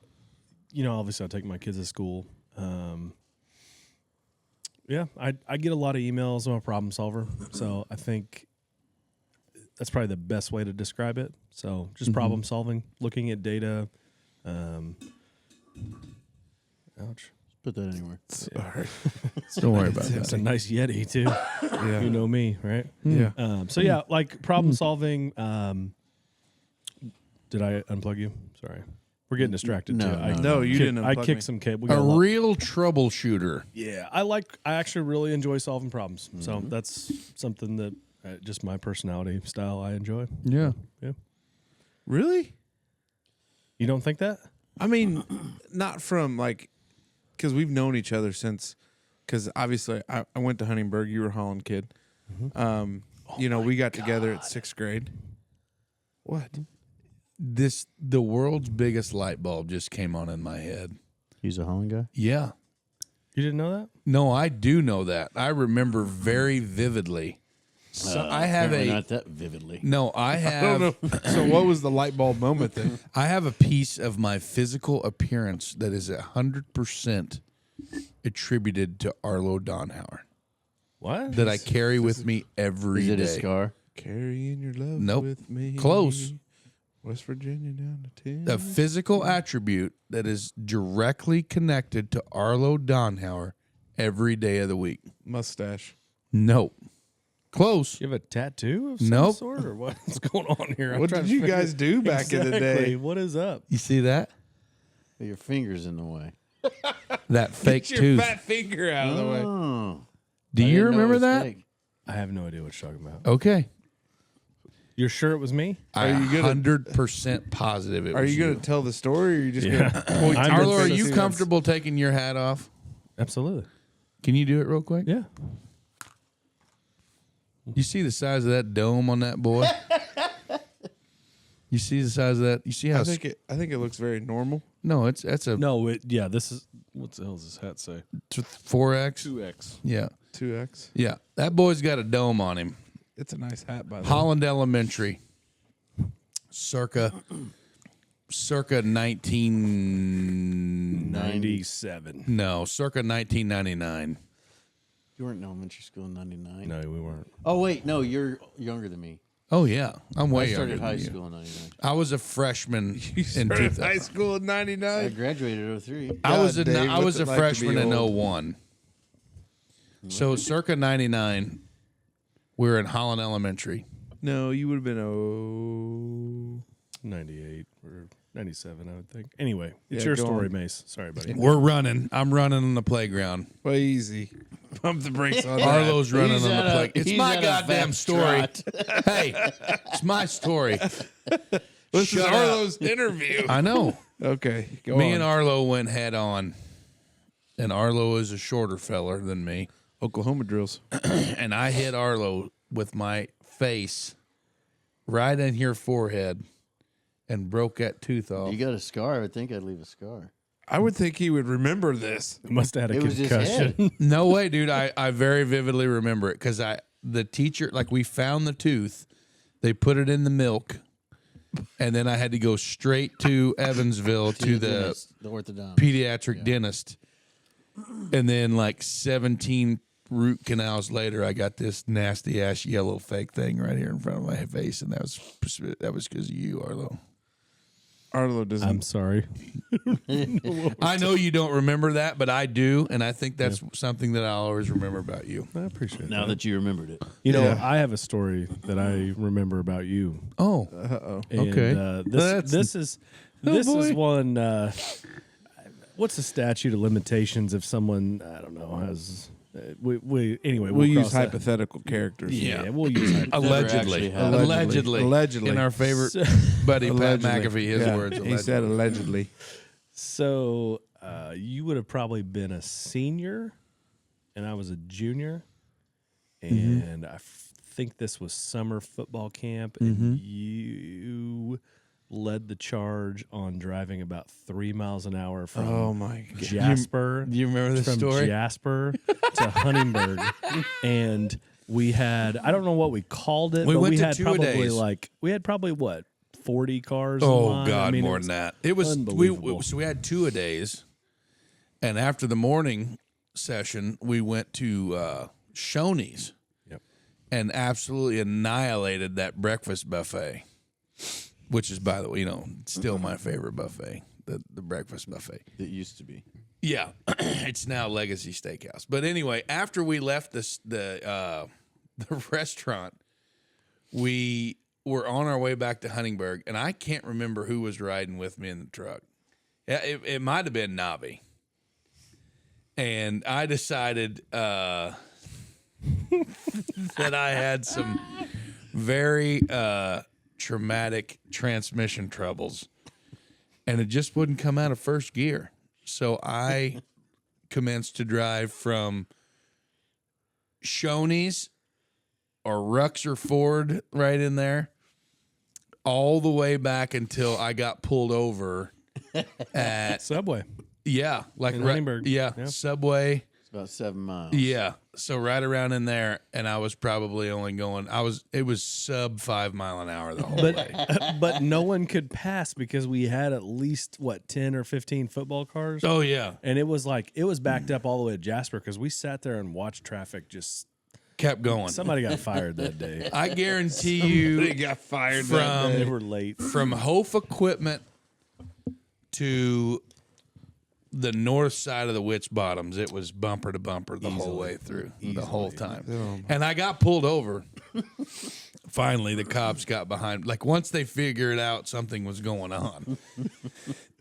obviously I take my kids to school. I get a lot of emails. I'm a problem solver. So I think that's probably the best way to describe it. So just problem solving, looking at data. Ouch. Put that anywhere. Sorry. Don't worry about It's a nice Yeti too. Yeah. You know me, right? Yeah. Like problem solving. Did I unplug you? Sorry. We're getting distracted No, too. No, you didn't I unplug kicked me. some cable. A real troubleshooter. Yeah, I actually really enjoy solving problems. So that's something that just my personality style I enjoy. Yeah. Yeah. Really? You don't think that? I mean, not from like, because we've known each other since, because obviously I went to Huntingburg. You were a Holland kid. We got together at 6th grade. What? The world's biggest light bulb just came on in my head. He's a Holland guy? Yeah. You didn't know that? No, I do know that. I remember very vividly. So I have Apparently not that vividly. No, I have. I don't know. So what was the light bulb moment then? I have a piece of my physical appearance that is 100% attributed to Arlo Daunhauer What? that I carry with me every Is day. it a scar? Carrying your love Nope. with me. Close. West Virginia down to 10. A physical attribute that is directly connected to Arlo Daunhauer every day of the week. Mustache. Nope. Close. You have a tattoo of some Nope. sort, or what's going on here? I'm What trying did to you figure- guys do back in the Exactly. day? What is up? You see that? Your finger's in the way. That fake Get your tooth. fat finger out of the way. Oh. Do I you didn't know it remember was that? fake. I have no idea what you're talking about. Okay. You're sure it was me? I'm you gonna- 100% positive it Are was you going to tell the story or are you just going to point I'm to Arlo, your are face? you comfortable taking your hat off? Absolutely. Can you do it real quick? Yeah. You see the size of that dome on that boy? You see the size of that? You see how? I think it looks very normal. No, that's a No, this is, what the hell does this hat say? 4X. 2X. Yeah, 2X. yeah. That boy's got a dome on him. It's a nice hat, by the way. Holland Elementary, circa 97. No, circa 1999. You weren't in elementary school in 99? No, we weren't. Oh, wait. No, you're younger than me. Oh yeah, I'm way I started younger high than you. school in 99. I was a freshman in Started 2000. high school in I 99. graduated in 03. I was God, Dave, I was what's a it like to freshman be in old? 01. So circa 99, we were in Holland Elementary. No, you would have been 98 or 97, I would think. Anyway, it's Yeah, your go story, on. Mace. Sorry, buddy. We're running. I'm running on the playground. way easy. Pump the brakes on that. Arlo's running He's on the at a- play. It's he's my at a goddamn fast story. trot. Hey, it's my story. This is Shut up. Arlo's interview. I know. Okay, go Me on. and Arlo went head on, and Arlo is a shorter feller than me, Oklahoma drills. and I hit Arlo with my face right in your forehead and broke that tooth off. You got a scar. I would think I'd leave a scar. I would think he would remember this. Must have had a It was his concussion. No way, dude. I very vividly remember it because the teacher, like, we found the tooth, they put it in the milk, and then I had to go straight to Evansville to the dentist, the orthodontist. pediatric dentist, and then like 17 root canals later, I got this nasty ass yellow fake thing right here in front of my face, and that was because of you, Arlo. Arlo doesn't. I'm sorry. I know you don't remember that, but I do, and I think that's something that I'll always remember about you. I appreciate Now that you remembered it. You know, Yeah. I have a story that I remember about you. Oh, And, Okay. This is boy. one. What's the statute of limitations if someone I don't know has anyway we'll use cross that. hypothetical characters. Yeah, we'll use hypothetical. allegedly. actually happened. Allegedly. In our favorite buddy Pat Allegedly. McAfee, his Yeah, words. He said allegedly. So you would have probably been a senior, and I was a junior, and I think this was summer football camp, and you led the charge on driving about 3 miles an hour from Oh my god. Jasper. Do you remember this from story? Jasper to Huntingburg, and we had I don't know what we called it, We but went we to had 2 probably days. what 40 cars. in Oh line? God, I mean, more it than that. It was unbelievable. so we had 2-a-days, and after the morning session, we went to Shoney's, Yep. and absolutely annihilated that breakfast buffet, which is, by the way, still my favorite buffet, the breakfast buffet. It used to be. Yeah, it's now Legacy Steakhouse. But anyway, after we left the restaurant, we were on our way back to Huntingburg, and I can't remember who was riding with me in the truck. Yeah, it might have been Navi. And I decided that I had some very traumatic transmission troubles, and it just wouldn't come out of first gear. So I commenced to drive from Shoney's or Ruxer Ford right in there all the way back until I got pulled over at Subway. like In Huntingburg. Yeah, Yeah. Subway. It's about 7 miles. Yeah. So right around in there, and I was probably only going. It was sub 5 mile an hour the whole way. But no one could pass because we had at least 10 or 15 football cars. Oh yeah, And it was backed up all the way to Jasper because we sat there and watched traffic just kept going. somebody got fired that day. I guarantee you, got fired They from were late. Hof Equipment to the north side of the Witch Bottoms, it was bumper to bumper the whole way through, the whole time. And I got pulled over. Finally, the cops got behind. Like, once they figured out something was going on,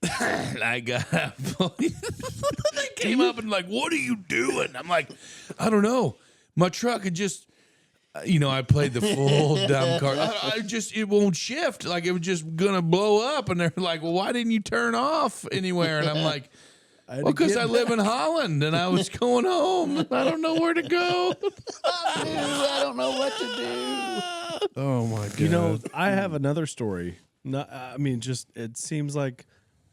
I got they came up and like, "What are you doing?" I'm like, "I don't know. My truck had just." I played the full dumb card. It won't shift. Like, it was just going to blow up. And they're like, "Well, why didn't you turn off anywhere?" And I'm like, "Well, because I live in Holland and I was going home. I don't know where to go." I don't know what to do. Oh my god. I have another story. It seems like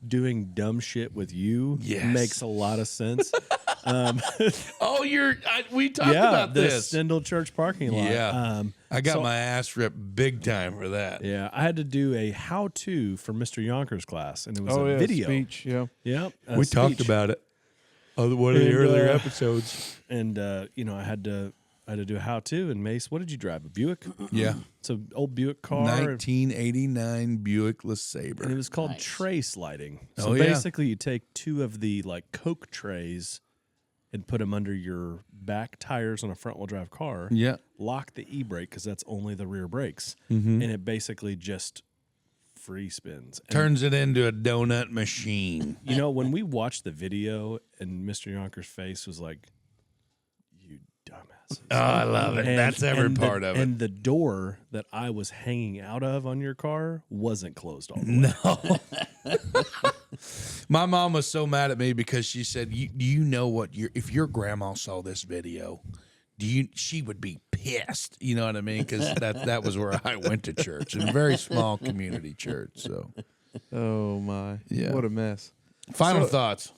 doing dumb shit with you Yes. makes a lot of sense. Oh, we talked about the this. Stendhal Church parking lot. Yeah. I got my ass ripped big time for that. Yeah, I had to do a how-to for Mr. Yonkers class, and it was a video. Speech, yeah. Yep, a We talked speech. about it on one of the And, earlier episodes. And I had to do a how-to. And Mace, what did you drive? A Buick? Yeah. It's an old Buick car. 1989 Buick And it LeSabre. was called Nice. tray sliding. So Oh, yeah. basically, you take 2 of the Coke trays and put them under your back tires on a front-wheel drive car. Yeah. Lock the e-brake because that's only the rear brakes, Mm-hmm. and it basically just free spins. And, Turns it into a donut machine. when we watched the video, and Mr. Yonkers' face was like, "You dumbass." Oh, I love it. That's every part of it. And the door that I was hanging out of on your car wasn't closed all the way. No. My mom was so mad at me because she said, "Do you know what if your grandma saw this video, she would be pissed." You know what I mean? Because that was where I went to church, a very small community church. So, Oh my. Yeah. What a mess. final thoughts.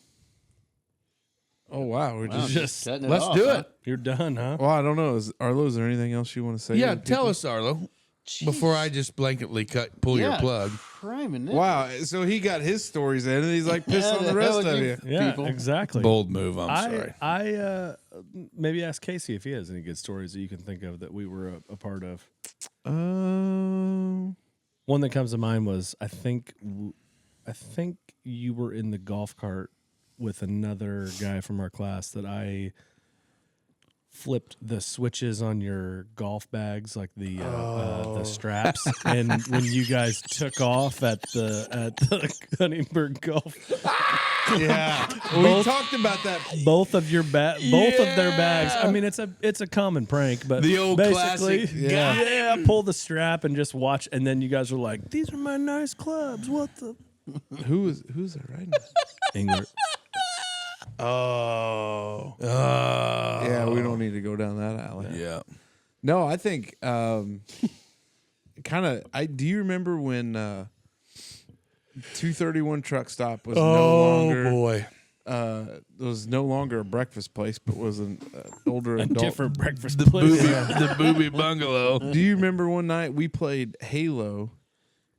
Oh wow. We're Wow, just cutting it Let's off, do huh? it. You're done, huh? Well, I don't know. Arlo, is there anything else you want to say? Yeah, to tell people? us, Arlo, before I just blanketly pull your plug. Criming it. Wow. So he got his stories in, and he's like pissed on the rest of you. Yeah, people. exactly. Bold move. I'm sorry. I maybe ask Casey if he has any good stories that you can think of that we were a part of. Um. One that comes to mind was I think I think you were in the golf cart with another guy from our class that I flipped the switches on your golf bags, like the straps, and when you guys took off at the Huntingburg Golf, Yeah, we talked about that. both of their bags. I mean, it's a common prank, but The old basically, classic. yeah, pull the strap and just watch, and then you guys are like, "These are my nice clubs." What the Who's that right now? Englert? Oh, yeah. We don't need to go down that alley. Yeah. No, I think kind of. Do you remember when 231 Truck Stop was no longer? Boy. Was no longer a breakfast place, but was an older adult. Different breakfast The place. booby, the booby bungalow. Do you remember one night we played Halo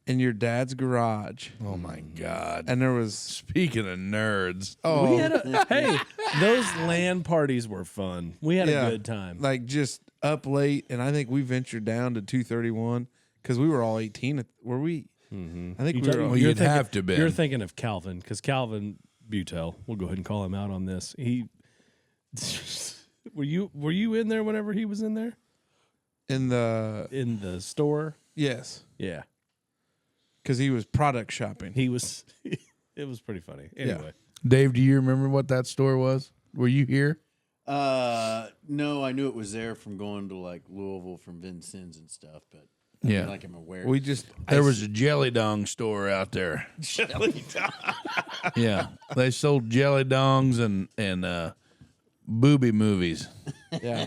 in your dad's garage, Oh my God. and there was Speaking of nerds. We had hey, those LAN parties were fun. We had a good time. like just up late, and I think we ventured down to 231 because we were all 18. Were we? I think we were. Well, you'd have to be. You're thinking of Calvin, because Calvin Butel, we'll go ahead and call him out on this. He were you in there whenever he was in there in the in the store? yes, Yeah, because he was product shopping. he was. It was pretty funny. Anyway, Dave, do you remember what that store was? Were you here? No, I knew it was there from going to like Louisville from Vincennes and stuff, but I Yeah. feel like I'm aware. We just There was a jelly dong store out there. Jelly dog. Yeah. They sold jelly dongs and booby movies. yeah.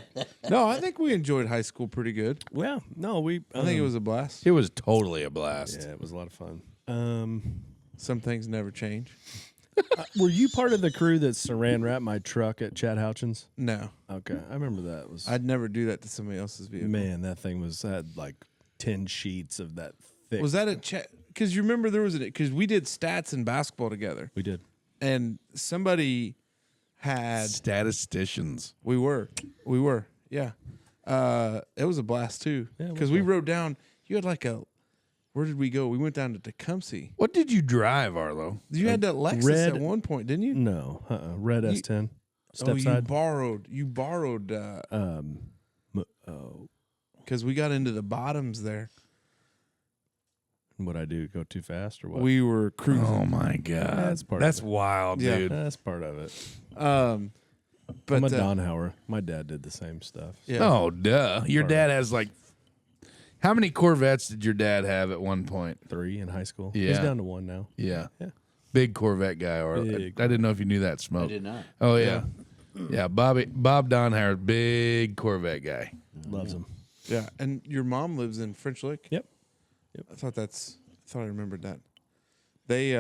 No, I think we enjoyed high school pretty good. well, no, we. I think it was a blast. It was totally a blast. Yeah, it was a lot of fun. Some things never change. Were you part of the crew that saran wrapped my truck at Chad Houchins? No, Okay, I remember that. Was I'd never do that to somebody else's vehicle. man, that thing had like 10 sheets of that thick. Was that a chat? Because you remember there was because we did stats and basketball together, We did. and somebody had Statisticians. we were, yeah. It was a blast too Yeah, it was because we fun. wrote down. You had like a. Where did we go? We went down to Tecumseh. What did you drive, Arlo? You had that Lexus red- at one point, didn't you? No, red S10. Step You side. borrowed Oh, because we got into the bottoms there. what I do? Go too fast or what? We were cruising. Oh my God. That's part of That's it. wild, Yeah. dude. That's part of it. But I'm a Daunhauer. My dad did the same stuff. yeah. Oh, duh. Your dad has like. How many Corvettes did your dad have at one point? 3 in high school. Yeah. He's down to 1 now. Yeah. Yeah. Big Corvette guy, Arlo. Big I didn't know if you knew that, I Smoke. did not. Oh, yeah. Yeah, Bob Daunhauer, big Corvette guy. Loves him. Yeah, and your mom lives in French Lick. Yep. I thought I remembered that. They,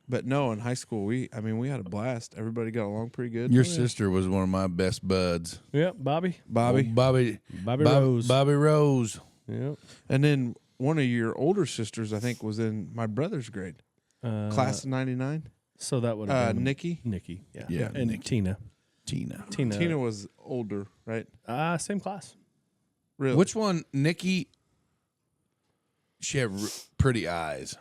but no, in high school we had a blast. Everybody got along pretty good. Your sister was one of my best buds. Yep. Bobby. Bobby, Oh, Bobby Rose. Bobby Rose. Yep. and then one of your older sisters, I think, was in my brother's grade, class of '99. So that would have been Nikki. Nikki. Yeah. Yeah, And Nikki. Tina. Tina. Tina was older, right? Same class. Really? Which one? Nikki. She had pretty eyes.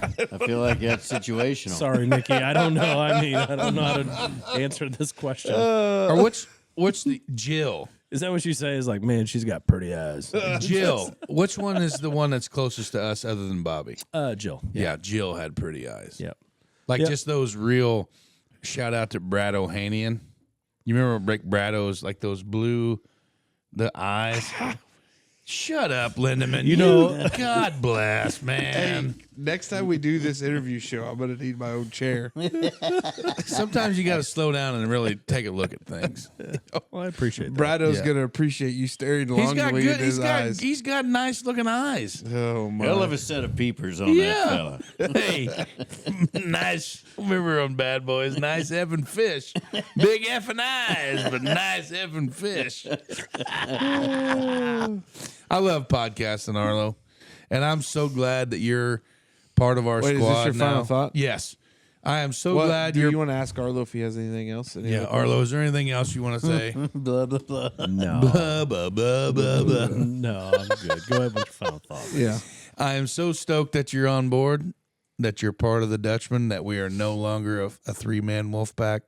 I feel like that's situational. Sorry, Nikki. I don't know. I mean, I don't know how to answer this question. Or what's the Jill? Is that what you say? Is like, man, she's got pretty eyes. Jill. Which one is the one that's closest to us other than Bobby? Jill. Yeah, Jill had pretty eyes. Yep. Like Yep. just those real. Shout out to Brad Ohanian. You remember Rick Braddo's like those blue, the eyes. Shut up, Lindemann. You know- God bless, man. Next time we do this interview show, I'm gonna need my own chair. Sometimes you got to slow down and really take a look at things. Well, I appreciate that. Brado's Yeah. gonna appreciate you staring He's got longingly good. into his eyes. He's got nice looking eyes. Oh my! Hell of a set of peepers on that fella. Hey, nice. Remember on Bad Boys, nice effing fish, big effing eyes, but nice effing fish. I love podcasting, Arlo, and I'm so glad that you're part of our Wait, is squad this your now. final thought? Yes, I am so What, glad do you're. you want to ask Arlo if he has anything else? Any Yeah, other Arlo, is there anything else you want to say? Blah, blah, blah. No. Blah, blah, blah, blah, blah. No, I'm good. Go ahead with your final thought. Yeah. I am so stoked that you're on board, that you're part of the Dutchman, that we are no longer a 3-man wolf pack.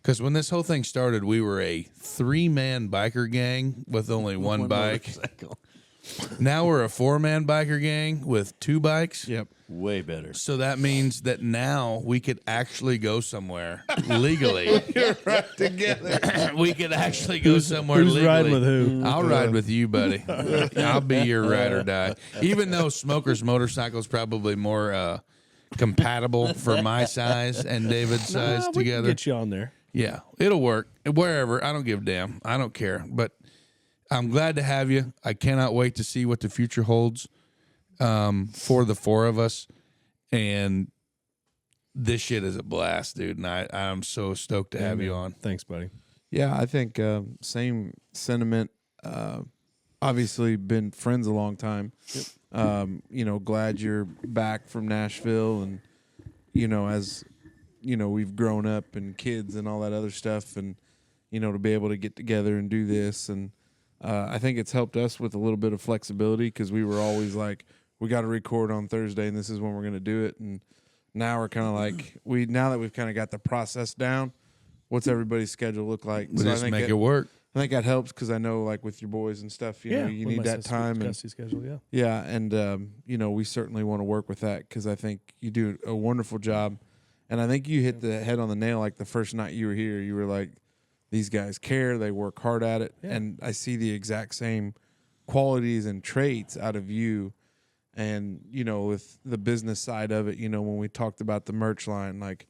Because when this whole thing started, we were a 3-man biker gang with only one bike. motorcycle. Now we're a 4-man biker gang with 2 bikes. Yep. Way better. So that means that now we could actually go somewhere legally. You're right together. We could actually go somewhere who's legally. riding with who? I'll ride with you, buddy. I'll be your ride or die. Even though Smoker's motorcycle is probably more compatible for my size and David's size We can together. get you on there. Yeah, it'll work wherever. I don't give a damn. I don't care. But I'm glad to have you. I cannot wait to see what the future holds for the 4 of us. And this shit is a blast, dude. And I'm so stoked to have you on. Thanks, buddy. Yeah, I think same sentiment. Obviously, been friends a long time. Glad you're back from Nashville, and as we've grown up and kids and all that other stuff, and to be able to get together and do this, and I think it's helped us with a little bit of flexibility because we were always like, we got to record on Thursday, and this is when we're going to do it, and now we're kind of like now that we've kind of got the process down. What's everybody's schedule look like? We just make it work. I think that helps because I know, like with your boys and stuff, you with need my that time and schedule. yeah, and we certainly want to work with that because I think you do a wonderful job, and I think you hit the head on the nail. Like the first night you were here, you were like, "These guys care. They work hard at it," and I see the exact same qualities and traits out of you. And with the business side of it, when we talked about the merch line, like,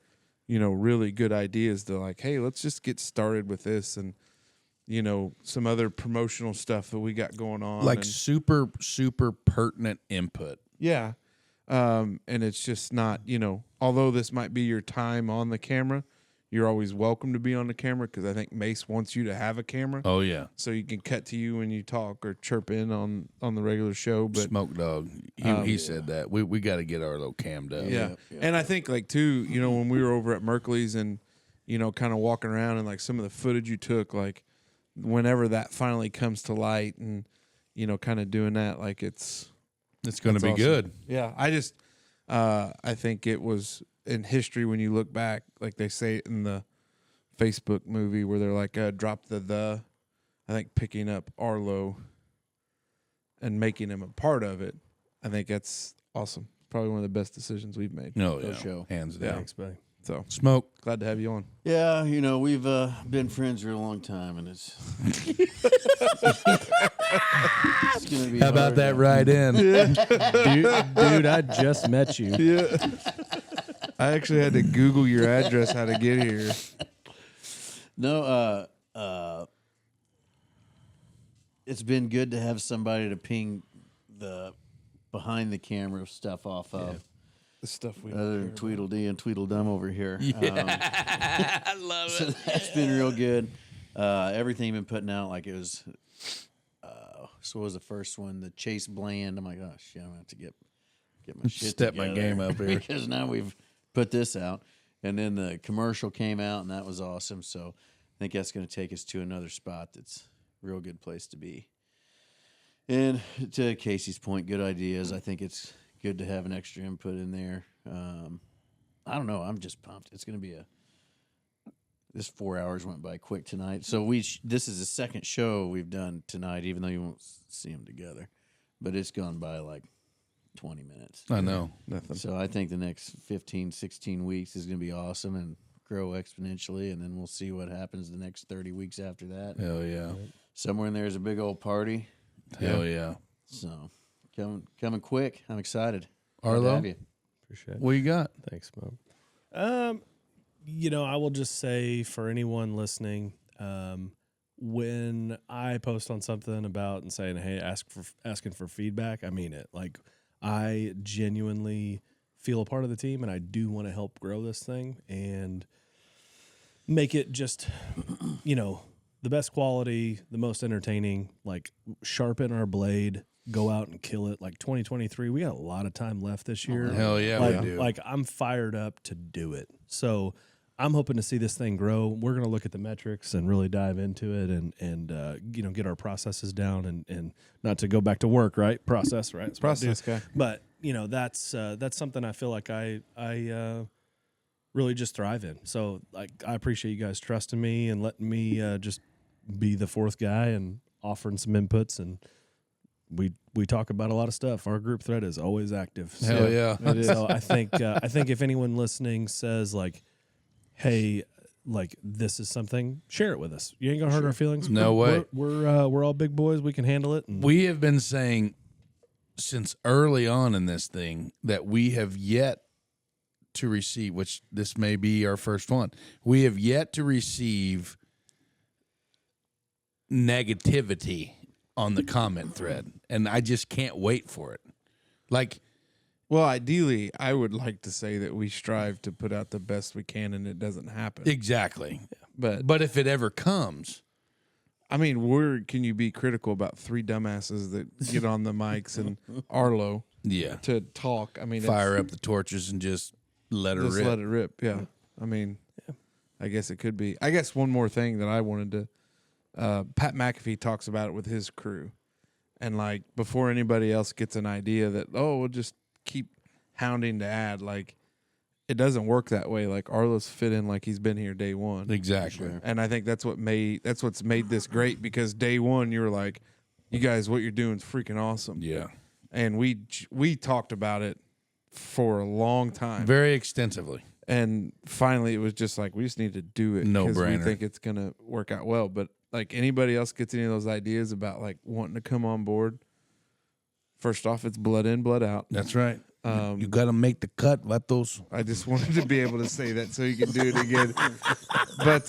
really good ideas to like, hey, let's just get started with this and. Some other promotional stuff that we got going on. Like and, super, super pertinent input. yeah. And it's just not, although this might be your time on the camera, you're always welcome to be on the camera because I think Mace wants you to have a camera. Oh, yeah. So you can cut to you when you talk or chirp in on the regular show. But Smoke Dog, he said that. We got to get Arlo cammed up. yeah. And I think like too, when we were over at Merkley's and, kind of walking around and like some of the footage you took, like, whenever that finally comes to light and kind of doing that, like it's going to be awesome. good. Yeah, I just I think it was in history when you look back, like they say it in the Facebook movie where they're like drop the I think picking up Arlo and making him a part of it. I think that's awesome. Probably one of the best decisions we've made. No, For yeah. sure. Hands down. Thanks, buddy. So Smoke. glad to have you on. Yeah, we've been friends for a long time, and it's gonna be How about hard that to- ride in? dude, I just met you. Yeah. I actually had to Google your address how to get here. No, it's been good to have somebody to ping the behind the camera stuff off of. The stuff we Other than Tweedledee and Tweedledum over here. I love So that's been real good. Everything you've been putting out, like it was. So what was the first one? The Chase Bland. I'm like, oh shit, I'm gonna have to get my shit Step my together game up here. because now we've put this out, and then the commercial came out, and that was awesome. So I think that's gonna take us to another spot that's a real good place to be. And to Casey's point, good ideas. I think it's good to have an extra input in there. I don't know. I'm just pumped. It's going to be this 4 hours went by quick tonight. So this is the second show we've done tonight, even though you won't see them together. But it's gone by like 20 minutes. I know. Nothing. So I think the next 15, 16 weeks is going to be awesome and grow exponentially. And then we'll see what happens the next 30 weeks after that. Hell yeah. Somewhere in there is a big old party. Hell yeah. So coming quick. I'm excited. Glad to Arlo? have you. Appreciate it. What you got? Thanks, Mo. I will just say for anyone listening, when I post on something about and saying, "Hey, asking for feedback," I mean it. Like, I genuinely feel a part of the team, and I do want to help grow this thing and make it just, the best quality, the most entertaining. Like, sharpen our blade. Go out and kill it. Like 2023, we got a lot of time left this year. Hell yeah, we do. Like I'm fired up to do it. So I'm hoping to see this thing grow. We're going to look at the metrics and really dive into it and get our processes down and not to go back to work, right? Process, right? That's what I do. Process guy. But, that's something I feel like I really just thrive in. So like I appreciate you guys trusting me and letting me just be the fourth guy and offering some inputs, and we talk about a lot of stuff. Our group thread is always active. So, Hell yeah. It is. so I think if anyone listening says like, hey, like this is something, share it with us. You ain't gonna hurt our feelings. No way. We're all big boys. We can handle it. And We have been saying since early on in this thing that we have yet to receive, which this may be our first one, we have yet to receive negativity on the comment thread, and I just can't wait for it. Like, Well, ideally, I would like to say that we strive to put out the best we can, and it doesn't happen. exactly. But If it ever comes, I mean, can you be critical about three dumbasses that get on the mics and Arlo yeah, to talk? I mean, fire up the torches and just let her just rip. let it rip. Yeah. I mean, I guess it could be. I guess one more thing that I wanted to. Pat McAfee talks about it with his crew, and like before anybody else gets an idea that we'll just keep hounding to add, like it doesn't work that way. Like Arlo's fit in like he's been here day one. Exactly. And I think that's what's made this great, because day one you were like, you guys, what you're doing is freaking awesome. Yeah. And we talked about it for a long time. Very extensively. And finally it was just like, we just need to do it No because we brainer. think it's going to work out well. But like anybody else gets any of those ideas about like wanting to come on board, first off, it's blood in, blood out. That's right. You got to make the cut, vatos. I just wanted to be able to say that so you can do it again. But,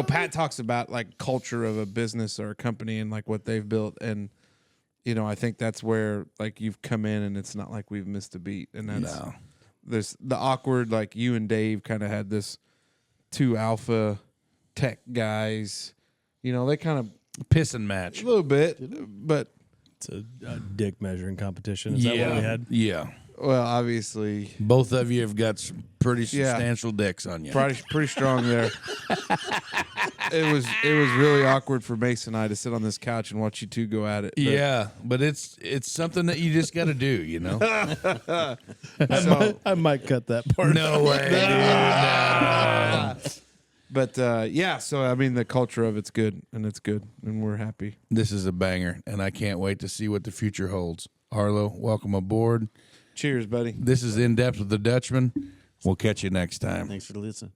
Pat talks about like culture of a business or a company and like what they've built. And, I think that's where like you've come in and it's not like we've missed a beat. And that's there's the awkward, like you and Dave kind of had this two alpha tech guys, they kind of Piss and match. a little bit, but it's a dick measuring competition. Is that what we had? Yeah. well, obviously Both of you have got some pretty substantial dicks on you. pretty strong there. It was really awkward for Mason and I to sit on this couch and watch you two go at it. But, Yeah, but it's something that you just got to do, I might cut that part. No way, dude. No. But so I mean the culture of it's good, and we're happy. This is a banger, and I can't wait to see what the future holds. Arlo, welcome aboard. Cheers, buddy. This is In Depth with the Dutchman. We'll catch you next time. Thanks for listening.